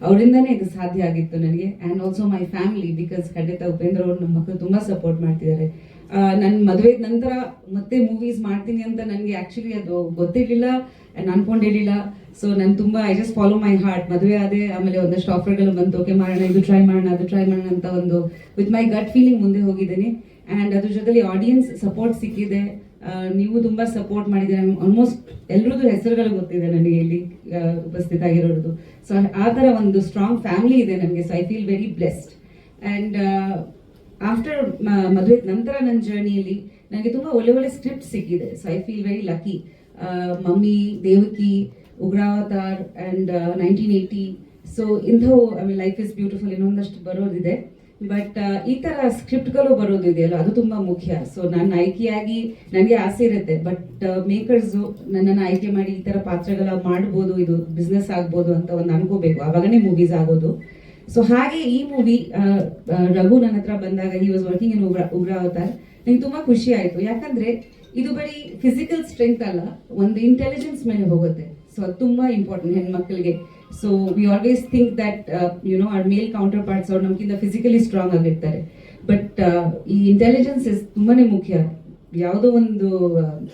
[SPEAKER 6] ಅವರಿಂದನೇ ಇದು ಸಾಧ್ಯ ಆಗಿತ್ತು ನನಗೆ. And also my family, because ಖಂಡಿತ ಉಪೇಂದ್ರ ಅವರು ನಮ್ಮ ಮಕ್ಕಳು ತುಂಬ ಸಪೋರ್ಟ್ ಮಾಡ್ತಿದ್ದಾರೆ. ನನ್ನ ಮದುವೆ ನಂತರ ಮತ್ತೆ ಮೂವೀಸ್ ಮಾಡ್ತೀನಿ ಅಂತ ನನಗೆ ಆ್ಯಕ್ಚುಲಿ ಅದು ಗೊತ್ತಿರಲಿಲ್ಲ ಆ್ಯಂಡ್ ಅನ್ಕೊಂಡಿರಲಿಲ್ಲ. ಸೊ ನಾನು ತುಂಬ I just follow my heart. ಮದುವೆ ಆದೆ, ಆಮೇಲೆ ಒಂದಷ್ಟು ಆಫರ್ಗಳು ಬಂತು. ಓಕೆ ಮಾಡೋಣ, ಇದು ಟ್ರೈ ಮಾಡೋಣ, ಅದು ಟ್ರೈ ಮಾಡೋಣ ಅಂತ ಒಂದು ವಿತ್ ಮೈ ಗಟ್ ಫೀಲಿಂಗ್ ಮುಂದೆ ಹೋಗಿದ್ದೀನಿ. ಆ್ಯಂಡ್ ಅದ್ರ ಜೊತೆಲಿ ಆಡಿಯನ್ಸ್ ಸಪೋರ್ಟ್ ಸಿಕ್ಕಿದೆ. ನೀವು ತುಂಬ ಸಪೋರ್ಟ್ ಮಾಡಿದ್ದೀರ. ಆಲ್ಮೋಸ್ಟ್ ಎಲ್ಲರದ್ದು ಹೆಸರುಗಳು ಗೊತ್ತಿದೆ ನನಗೆ ಇಲ್ಲಿ ಉಪಸ್ಥಿತ ಆಗಿರೋದು. ಸೊ ಆ ಥರ ಒಂದು ಸ್ಟ್ರಾಂಗ್ ಫ್ಯಾಮಿಲಿ ಇದೆ ನನಗೆ. So I feel very blessed. And after ಮದುವೆ ನಂತರ ನನ್ನ ಜರ್ನಿಯಲ್ಲಿ ನನಗೆ ತುಂಬ ಒಳ್ಳೆ ಸ್ಕ್ರಿಪ್ಟ್ ಸಿಕ್ಕಿದೆ. So I feel very lucky. Mummy, Devaki, Ugravatar and 1980. So ಇಂಥವು I mean life is beautiful ಇನ್ನೊಂದಷ್ಟು ಬರೋದಿದೆ. ಬಟ್ ಈ ಥರ ಸ್ಕ್ರಿಪ್ಟ್ಗಳು ಬರೋದು ಇದೆಯಲ್ಲ, ಅದು ತುಂಬ ಮುಖ್ಯ. ಸೊ ನನ್ನ ಆಯ್ಕೆಯಾಗಿ ನನಗೆ ಆಸೆ ಇರುತ್ತೆ, ಬಟ್ ಮೇಕರ್ಸು ನನ್ನನ್ನು ಆಯ್ಕೆ ಮಾಡಿ ಈ ಥರ ಪಾತ್ರಗಳ ಮಾಡ್ಬೋದು, ಇದು ಬಿಸ್ನೆಸ್ ಆಗ್ಬೋದು ಅಂತ ಒಂದು ಅನ್ಕೋಬೇಕು, ಆವಾಗನೇ ಮೂವೀಸ್ ಆಗೋದು. ಸೊ ಹಾಗೆ ಈ ಮೂವಿ ರಘು ನನ್ನ ಹತ್ರ ಬಂದಾಗ ಹಿ ವಾಸ್ ವರ್ಕಿಂಗ್ ಇನ್ ಉಗ್ರಾವತಾರ್. ನನಗೆ ತುಂಬ ಖುಷಿ ಆಯಿತು. ಯಾಕಂದರೆ ಇದು ಬರೀ ಫಿಸಿಕಲ್ ಸ್ಟ್ರೆಂತ್ ಅಲ್ಲ, ಒಂದು ಇಂಟೆಲಿಜೆನ್ಸ್ ಮೇಲೆ ಹೋಗುತ್ತೆ. ಸೊ ಅದು ತುಂಬ ಇಂಪಾರ್ಟೆಂಟ್ ಹೆಣ್ಮಕ್ಳಿಗೆ. So we always think that our male counterparts ಅವ್ರು ನಮ್ಗಿಂತ ಫಿಸಿಕಲಿ ಸ್ಟ್ರಾಂಗ್ ಆಗಿರ್ತಾರೆ. ಬಟ್ ಈ ಇಂಟೆಲಿಜೆನ್ಸ್ ಇಸ್ ತುಂಬಾ ಮುಖ್ಯ ಯಾವುದೋ ಒಂದು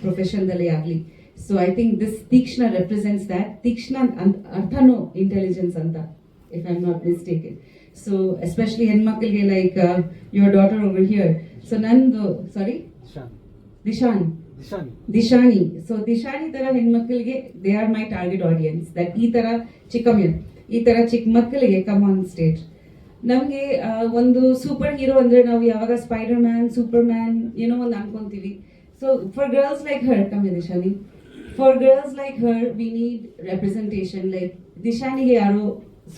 [SPEAKER 6] ಪ್ರೊಫೆಷನ್ದಲ್ಲಿ ಆಗಲಿ. So I think this Tikshna represents that. Tikshna ಅರ್ಥನೂ ಇಂಟೆಲಿಜೆನ್ಸ್ ಅಂತ, if I'm not mistaken. So especially ಹೆಣ್ಮಕ್ಳಿಗೆ like your daughter over here. So ನಂದು ದಿಶಾನಿ. ಸೊ ದಿಶಾನಿ ತರ ಹೆಣ್ಮಕ್ಳಿಗೆ they are my target audience. that ಈ ತರ ಚಿಕ್ಕ ಮಕ್ಕಳಿಗೆ ಕಮ್ ಆನ್ ಸ್ಟೇಜ್. ನಮಗೆ ಒಂದು ಸೂಪರ್ ಹೀರೋ ಅಂದ್ರೆ ನಾವು ಯಾವಾಗ ಸ್ಪೈಡರ್ ಮ್ಯಾನ್, ಸೂಪರ್ ಮ್ಯಾನ್ ಏನೋ ಒಂದು ಅನ್ಕೊಂತೀವಿ. So for girls like her, ಕಮ್ಮಿ Dishani, for girls like her we need representation. Like ದಿಶಾನಿಗೆ ಯಾರೋ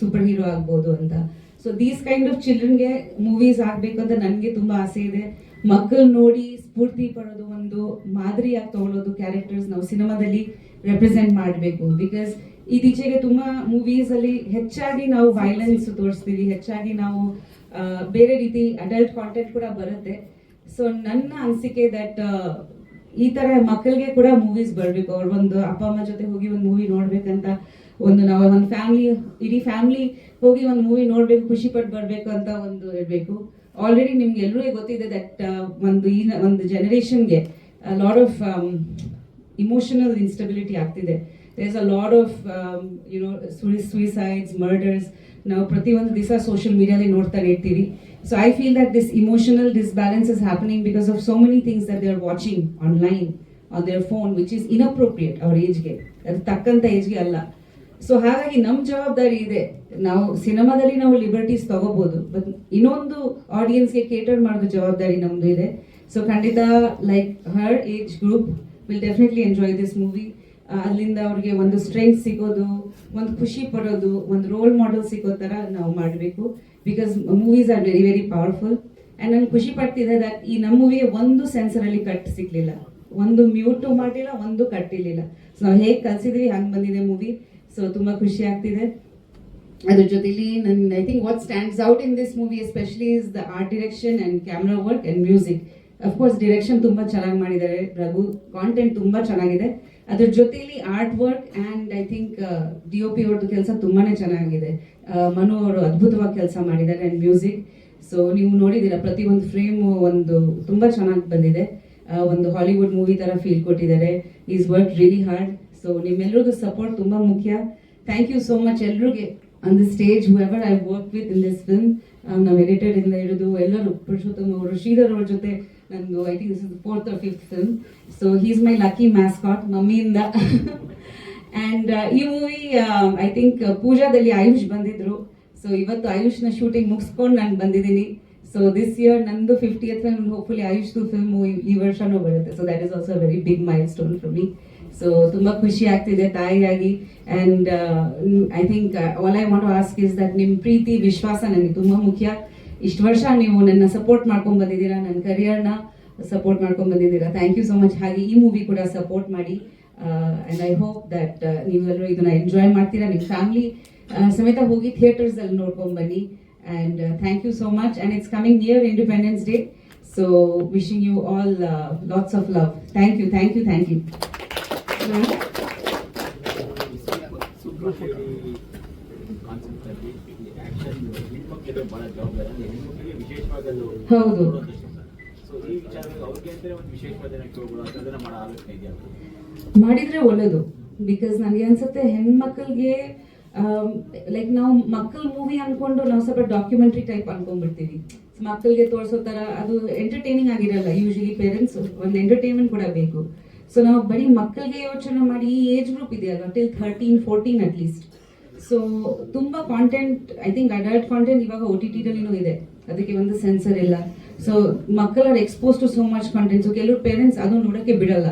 [SPEAKER 6] ಸೂಪರ್ ಹೀರೋ ಆಗ್ಬೋದು ಅಂತ. ಸೊ ದೀಸ್ ಕೈಂಡ್ ಆಫ್ ಚಿಲ್ಡ್ರನ್ಗೆ ಮೂವೀಸ್ ಆಗಬೇಕು ಅಂತ ನನಗೆ ತುಂಬ ಆಸೆ ಇದೆ. ಮಕ್ಕಳು ನೋಡಿ ಸ್ಫೂರ್ತಿ ಪಡೋದು, ಒಂದು ಮಾದರಿಯಾಗಿ ತಗೊಳ್ಳೋದು ಕ್ಯಾರೆಕ್ಟರ್ಸ್ ನಾವು ಸಿನಿಮಾದಲ್ಲಿ ರೆಪ್ರೆಸೆಂಟ್ ಮಾಡಬೇಕು. ಬಿಕಾಸ್ ಇತ್ತೀಚೆಗೆ ತುಂಬ ಮೂವೀಸಲ್ಲಿ ಹೆಚ್ಚಾಗಿ ನಾವು ವೈಲೆನ್ಸ್ ತೋರಿಸ್ತೀವಿ, ಹೆಚ್ಚಾಗಿ ನಾವು ಬೇರೆ ರೀತಿ ಅಡಲ್ಟ್ ಕಾಂಟೆಂಟ್ ಕೂಡ ಬರುತ್ತೆ. ಸೊ ನನ್ನ ಅನಿಸಿಕೆ ದಟ್ ಈ ಥರ ಮಕ್ಕಳಿಗೆ ಕೂಡ ಮೂವೀಸ್ ಬರಬೇಕು. ಅವ್ರು ಒಂದು ಅಪ್ಪ ಅಮ್ಮ ಜೊತೆ ಹೋಗಿ ಒಂದು ಮೂವಿ ನೋಡ್ಬೇಕಂತ, ನಾವು ಒಂದು ಫ್ಯಾಮಿಲಿ, ಇಡೀ ಫ್ಯಾಮಿಲಿ ಹೋಗಿ ಒಂದು ಮೂವಿ ನೋಡಬೇಕು, ಖುಷಿ ಪಟ್ಟು ಬರಬೇಕು ಅಂತ ಒಂದು ಇರಬೇಕು. ಆಲ್ರೆಡಿ ನಿಮ್ಗೆ ಎಲ್ಲರಿಗೂ ಗೊತ್ತಿದೆ ದಟ್ ಒಂದು ಜನರೇಷನ್ಗೆ ಲಾಟ್ ಆಫ್ ಇಮೋಷನಲ್ ಇನ್ಸ್ಟೆಬಿಲಿಟಿ ಆಗ್ತಿದೆ. There is a lot of suicides, murders ನಾವು ಪ್ರತಿಯೊಂದು ದಿವಸ ಸೋಷಿಯಲ್ ಮೀಡಿಯಾದಲ್ಲಿ ನೋಡ್ತಾನೆ ಇರ್ತೀವಿ. So I feel that this emotional disbalance is happening because of so many things that they are watching online on their phone, which is inappropriate ಅವ್ರ ಏಜ್ಗೆ, ಅದು ತಕ್ಕಂಥ ಏಜ್ಗೆ ಅಲ್ಲ. ಸೊ ಹಾಗಾಗಿ ನಮ್ಮ ಜವಾಬ್ದಾರಿ ಇದೆ. ನಾವು ಸಿನಿಮಾದಲ್ಲಿ ನಾವು ಲಿಬರ್ಟೀಸ್ ತಗೋಬಹುದು, ಬಟ್ ಇನ್ನೊಂದು ಆಡಿಯನ್ಸ್ಗೆ ಕೇಟರ್ ಮಾಡೋದು ಜವಾಬ್ದಾರಿ ನಮ್ದು ಇದೆ. ಸೊ ಖಂಡಿತ like her age group will definitely enjoy this movie. ಅಲ್ಲಿಂದ ಅವ್ರಿಗೆ ಒಂದು ಸ್ಟ್ರೆಂತ್ ಸಿಗೋದು, ಒಂದು ಖುಷಿ ಪಡೋದು, ಒಂದು ರೋಲ್ ಮಾಡೆಲ್ ಸಿಗೋ ಥರ ನಾವು ಮಾಡಬೇಕು. Because movies are very very powerful. And ನಾನು ಖುಷಿ ಪಡ್ತಿದ್ದೆ ದಟ್ ಈ ನಮ್ಮ ಮೂವಿಗೆ ಒಂದು ಸೆನ್ಸರಲ್ಲಿ ಕಟ್ ಸಿಗಲಿಲ್ಲ, ಒಂದು ಮ್ಯೂಟು ಮಾಡಿಲ್ಲ, ಒಂದು ಕಟ್ಟಿರ್ಲಿಲ್ಲ. ಸೊ ನಾವು ಹೇಗೆ ಕಲ್ಸಿದ್ವಿ ಹಂಗೆ ಬಂದಿದೆ ಮೂವಿ. ಸೊ ತುಂಬಾ ಖುಷಿ ಆಗ್ತಿದೆ. ಅದ್ರ ಜೊತೆಲಿ I think what stands out in this movie especially is the art direction and camera work and music. Of course direction ತುಂಬಾ ಚೆನ್ನಾಗಿ ಮಾಡಿದ್ದಾರೆ ರಘು, ಕಾಂಟೆಂಟ್ ತುಂಬಾ ಚೆನ್ನಾಗಿದೆ. ಅದ್ರ ಜೊತೆಲಿ art work and I think DOP ಅವ್ರದ್ದು ಕೆಲಸ ತುಂಬಾನೇ ಚೆನ್ನಾಗಿದೆ. ಮನು ಅವರು ಅದ್ಭುತವಾಗಿ ಕೆಲಸ ಮಾಡಿದ್ದಾರೆ ಅಂಡ್ ಮ್ಯೂಸಿಕ್. ಸೊ ನೀವು ನೋಡಿದ್ದೀರಾ ಪ್ರತಿಯೊಂದು ಫ್ರೇಮ್ ಒಂದು ತುಂಬಾ ಚೆನ್ನಾಗಿ ಬಂದಿದೆ. ಒಂದು ಹಾಲಿವುಡ್ ಮೂವಿ ತರ ಫೀಲ್ ಕೊಟ್ಟಿದ್ದಾರೆ. He's work really hard. So ನಿಮ್ಮೆಲ್ಲರಿಗೂ ಸಪೋರ್ಟ್ ತುಂಬಾ ಮುಖ್ಯ. ಥ್ಯಾಂಕ್ ಯು ಸೋ ಮಚ್ ಎಲ್ರಿಗೆ on the stage whoever I work with in this film. ನಾವು ಎಡಿಟೆಡ್ ಇಂದ ಹಿಡಿದು ಎಲ್ಲರೂ, ಪುರುಷೋತ್ತಮ್ ಅವರು, ಶ್ರೀಧರ್ ಅವ್ರ ಜೊತೆ ನಂದು I think this is 4th or 5th film. So he's my lucky mascot ಮಮ್ಮಿಯಿಂದ. ಅಂಡ್ ಈ ಮೂವಿ ಐ ಥಿಂಕ್ ಪೂಜಾದಲ್ಲಿ ಆಯುಷ್ ಬಂದಿದ್ರು. ಸೊ ಇವತ್ತು ಆಯುಷ್ನ ಶೂಟಿಂಗ್ ಮುಗಿಸ್ಕೊಂಡು ನಾನು ಬಂದಿದ್ದೀನಿ. ಸೊ ದಿಸ್ ಇಯರ್ ನಂದು 50th ಫಿಲ್ಮ್, ಹೋಪ್ಫುಲಿ ಆಯುಷ್ದು ಫಿಲ್ಮ್ ಈ ವರ್ಷನೂ ಬರುತ್ತೆ. So that is also very big milestone for me. So ತುಂಬಾ ಖುಷಿ ಆಗ್ತಿದೆ ತಾಯಿಯಾಗಿ. And I think all I want to ask is that ನಿಮ್ಮ ಪ್ರೀತಿ ವಿಶ್ವಾಸ ನನಗೆ ತುಂಬಾ ಮುಖ್ಯ. ಇಷ್ಟು ವರ್ಷ ನೀವು ನನ್ನ ಸಪೋರ್ಟ್ ಮಾಡ್ಕೊಂಡ್ ಬಂದಿದ್ದೀರಾ, ನನ್ನ ಕರಿಯರ್ನ ಸಪೋರ್ಟ್ ಮಾಡ್ಕೊಂಡ್ ಬಂದಿದ್ದೀರಾ. Thank you so much. ಹಾಗೆ ಈ ಮೂವಿ ಕೂಡ ಸಪೋರ್ಟ್ ಮಾಡಿ. ಅಂಡ್ ಐ ಹೋಪ್ ದಟ್ ನೀವೆಲ್ಲರೂ ಇದನ್ನ ಎಂಜಾಯ್ ಮಾಡ್ತೀರಾ. ನಿಮ್ಮ ಫ್ಯಾಮಿಲಿ ಸಮೇತ ಹೋಗಿ ಥಿಯೇಟರ್ಸ್ ಅಲ್ಲಿ ನೋಡ್ಕೊಂಡ್ ಬನ್ನಿ. And thank you so much. And it's coming near Independence Day. So wishing you all lots of love. Thank you, thank you, thank you. ಹೌದು, ಮಾಡಿದ್ರೆ ಒಳ್ಳೇದು. ಬಿಕಾಸ್ ನನಗೆ ಅನ್ಸುತ್ತೆ ಹೆಣ್ಮಕ್ಳಿಗೆ ಲೈಕ್ ನಾವು ಮಕ್ಕಳ ಮೂವಿ ಅನ್ಕೊಂಡು ನಾವು ಸ್ವಲ್ಪ ಡಾಕ್ಯುಮೆಂಟ್ರಿ ಟೈಪ್ ಅನ್ಕೊಂಡ್ಬಿಡ್ತೀವಿ. ಮಕ್ಕಳಿಗೆ ತೋರಿಸೋ ತರ ಅದು ಎಂಟರ್ಟೈನಿಂಗ್ ಆಗಿರಲ್ಲ. ಯೂಶಲಿ ಪೇರೆಂಟ್ಸ್ ಒಂದು ಎಂಟರ್ಟೈನ್ಮೆಂಟ್ ಕೂಡ ಬೇಕು. ಸೊ ನಾವು ಬರೀ ಮಕ್ಕಳಿಗೆ ಯೋಚನೆ ಮಾಡಿ, ಈ ಏಜ್ ಗ್ರೂಪ್ ಇದೆಯಲ್ಲ ಟಿಲ್ 13, 14 ಅಟ್ ಲೀಸ್ಟ್. ಸೊ ತುಂಬಾ content, I think adult content ಇವಾಗ OTT-ದಲ್ಲಿನೂ ಇದೆ. ಅದಕ್ಕೆ ಒಂದು ಸೆನ್ಸರ್ ಇಲ್ಲ. ಸೊ ಮಕ್ಕಳ expose to so much content. So ಕೆಲವು ಪೇರೆಂಟ್ಸ್ ಅದು ನೋಡಕ್ಕೆ ಬಿಡಲ್ಲ.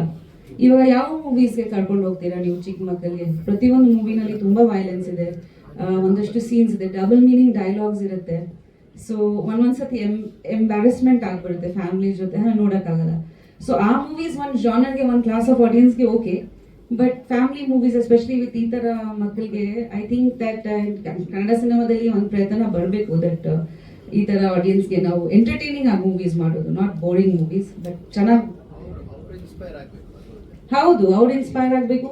[SPEAKER 6] ಇವಾಗ ಯಾವ ಮೂವೀಸ್ಗೆ ಕರ್ಕೊಂಡು ಹೋಗ್ತೀರಾ ನೀವು ಚಿಕ್ಕ ಮಕ್ಕಳಿಗೆ? ಪ್ರತಿಯೊಂದು ಮೂವಿನಲ್ಲಿ ತುಂಬಾ ವೈಲೆನ್ಸ್ ಇದೆ, ಒಂದಷ್ಟು ಸೀನ್ಸ್ ಇದೆ, ಡಬಲ್ ಮೀನಿಂಗ್ ಡೈಲಾಗ್ಸ್ ಇರುತ್ತೆ. ಸೊ ಒಂದೊಂದ್ಸತಿ ಎಂಬ್ಯಾರಸ್ಮೆಂಟ್ ಆಗ್ಬಿಡುತ್ತೆ ಫ್ಯಾಮಿಲಿ ಜೊತೆ, ನೋಡಕ್ಕಾಗಲ್ಲ. ಸೊ ಆ ಮೂವೀಸ್ ಒಂದು ಜಾನರ್ಗೆ, ಒಂದು ಕ್ಲಾಸ್ ಆಫ್ ಆಡಿಯನ್ಸ್ಗೆ okay. But family movies especially with ಈ ತರ ಮಕ್ಕಳಿಗೆ ಐ ಥಿಂಕ್ ದಟ್ ಕನ್ನಡ ಸಿನಿಮಾದಲ್ಲಿ ಒಂದು ಪ್ರಯತ್ನ ಬರಬೇಕು ದಟ್ ಈ ತರ ಆಡಿಯನ್ಸ್ಗೆ ನಾವು ಎಂಟರ್ಟೈನಿಂಗ್ ಆಗಿ ಮೂವೀಸ್ ಮಾಡೋದು, ನಾಟ್ ಬೋರಿಂಗ್ ಮೂವೀಸ್, ಬಟ್ ಚೆನ್ನಾಗಿ. ಹೌದು, ಅವ್ರು ಇನ್ಸ್ಪೈರ್ ಆಗಬೇಕು,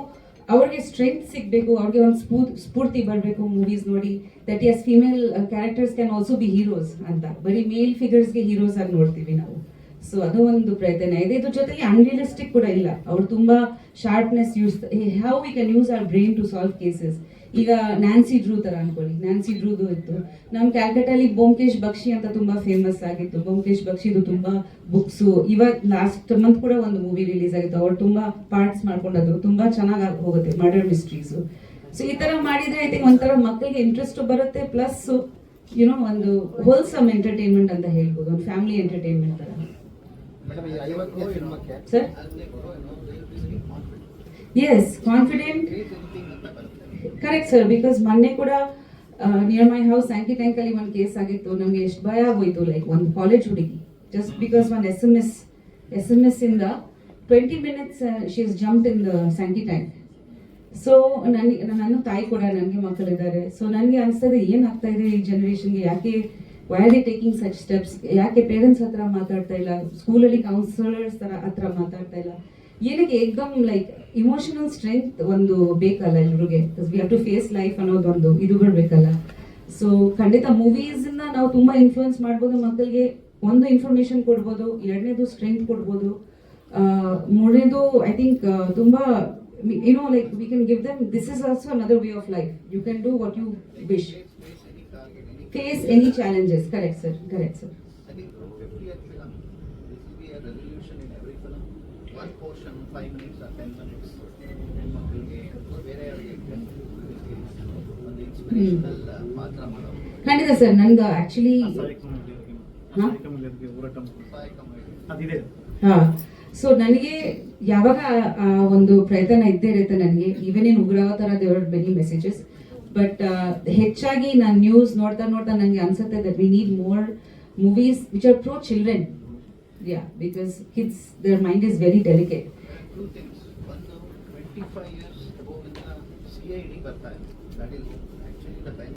[SPEAKER 6] ಅವ್ರಿಗೆ ಸ್ಟ್ರೆಂತ್ ಸಿಗಬೇಕು, ಅವ್ರಿಗೆ ಒಂದು ಸ್ಫೂರ್ತಿ ಬರಬೇಕು ಮೂವೀಸ್ ನೋಡಿ. That is female characters can also be heroes ಅಂತ. ಬರೀ ಮೇಲ್ ಫಿಗರ್ಸ್ಗೆ ಹೀರೋಸ್ ಆಗಿ ನೋಡ್ತೀವಿ ನಾವು. ಸೊ ಅದು ಒಂದು ಪ್ರಯತ್ನ ಇದೆ. ಇದ್ರ ಜೊತೆಗೆ ಅನ್ರಿಯಲಿಸ್ಟಿಕ್ ಕೂಡ ಇಲ್ಲ. ಅವ್ರು ತುಂಬಾ sharpness use, how we can use our brain to solve cases. ಈಗ ನ್ಯಾನ್ಸಿ ಡ್ರೂ ತರ ಅನ್ಕೊಳ್ಳಿ, ನ್ಯಾನ್ಸಿ ಡ್ರೂದು ಇತ್ತು. ನಮ್ ಕ್ಯಾಲ್ಕಟಲ್ಲಿ ಬ್ಯೋಮಕೇಶ್ ಬಕ್ಷಿ ಅಂತ ತುಂಬಾ ಫೇಮಸ್ ಆಗಿತ್ತು. ಬ್ಯೋಮಕೇಶ್ ಬಕ್ಷಿದು ತುಂಬಾ ಬುಕ್ಸ್. ಇವಾಗ ಲಾಸ್ಟ್ ಮಂತ್ ಕೂಡ ಒಂದು ಮೂವಿ ರಿಲೀಸ್ ಆಗಿತ್ತು. ಅವ್ರು ತುಂಬಾ ಪಾರ್ಟ್ಸ್ ಮಾಡ್ಕೊಂಡದ್ದು ತುಂಬಾ ಚೆನ್ನಾಗಿ ಹೋಗುತ್ತೆ, ಮರ್ಡರ್ ಮಿಸ್ಟ್ರೀಸ್. ಸೊ ಈ ತರ ಮಾಡಿದ್ರೆ ಐ ಥಿಂಕ್ ಒಂಥರ ಮಕ್ಕಳಿಗೆ ಇಂಟ್ರೆಸ್ಟ್ ಬರುತ್ತೆ, ಪ್ಲಸ್ ಯುನೋ ಒಂದು ಹೋಲ್ಸಮ್ ಎಂಟರ್ಟೈನ್ಮೆಂಟ್ ಅಂತ ಹೇಳ್ಬೋದು, ಒಂದು ಫ್ಯಾಮಿಲಿ ಎಂಟರ್ಟೈನ್ಮೆಂಟ್ ತರ. Sir yes, confident, correct sir. Because ಮೊನ್ನೆ ಕೂಡ near my house Sankey Tank ಅಲ್ಲಿ ಒಂದು ಕೇಸ್ ಆಗಿತ್ತು. ನಮ್ಗೆ ಎಷ್ಟು ಭಯ ಆಗೋಯ್ತು. ಲೈಕ್ ಒಂದು ಕಾಲೇಜ್ ಹುಡುಗಿ ಜಸ್ಟ್ ಬಿಕಾಸ್ ಒಂದು SMS ಇಂದ 20 minutes she is jumped in the Sankey tank. So ನನ್ನ ತಾಯಿ ಕೂಡ, ನನಗೆ ಮಕ್ಕಳಿದ್ದಾರೆ. ಸೊ ನನಗೆ ಅನಿಸ್ತದೆ ಏನಾಗ್ತಾ ಇದೆ ಈ ಜನರೇಷನ್ಗೆ, ಯಾಕೆ why are they taking such steps? ಯಾಕೆ ಪೇರೆಂಟ್ಸ್ ಹತ್ರ ಮಾತಾಡ್ತಾ ಇಲ್ಲ, ಸ್ಕೂಲಲ್ಲಿ ಕೌನ್ಸಿಲರ್ಸ್ ಹತ್ರ ಮಾತಾಡ್ತಾ ಇಲ್ಲ? ಏನಕ್ಕೆ ಏಕ್ದಮ್ ಲೈಕ್ ಇಮೋಷನಲ್ ಸ್ಟ್ರೆಂತ್ ಒಂದು ಬೇಕಲ್ಲ ಎಲ್ರಿಗೆ. We have to face life ಅನ್ನೋದೊಂದು ಇದು ಬರ್ಬೇಕಲ್ಲ. ಸೊ ಖಂಡಿತ ಮೂವೀಸ್ ಇಂದ ನಾವು ತುಂಬಾ ಇನ್ಫ್ಲೂಯೆನ್ಸ್ ಮಾಡ್ಬೋದು ಮಕ್ಕಳಿಗೆ. ಒಂದು ಇನ್ಫಾರ್ಮೇಶನ್ ಕೊಡ್ಬೋದು, ಎರಡನೇದು ಸ್ಟ್ರೆಂತ್ ಕೊಡ್ಬೋದು, ಮೂರನೇದು ಐ ಥಿಂಕ್ ತುಂಬಾ like we can give them this is also another way of life. You can do what you wish, face any challenges. Correct sir, correct sir. ಖಂಡಿತ ಸರ್. ನಂದು ಆಕ್ಚುಲಿ ಸೊ ನನಗೆ ಯಾವಾಗ ಒಂದು ಪ್ರಯತ್ನ ಇದ್ದೇ ಇರುತ್ತೆ ನನಗೆ. ಈವನ್ ಇನ್ ಉಗ್ರಾವತಾರ ದೇವರ್ ಮೆನಿ ಮೆಸೇಜಸ್, ಬಟ್ ಹೆಚ್ಚಾಗಿ ನಾನು ನ್ಯೂಸ್ ನೋಡ್ತಾ ನನಗೆ ಅನ್ಸುತ್ತೆ that we need more movies which are pro children. Yeah, because kids, their mind is very delicate.
[SPEAKER 12] Two things. ಒಂದು 25 years ಅಬೋವಿಂದ CID ಬರ್ತಾ ಇದೆ, ದಟ್ ಈಸ್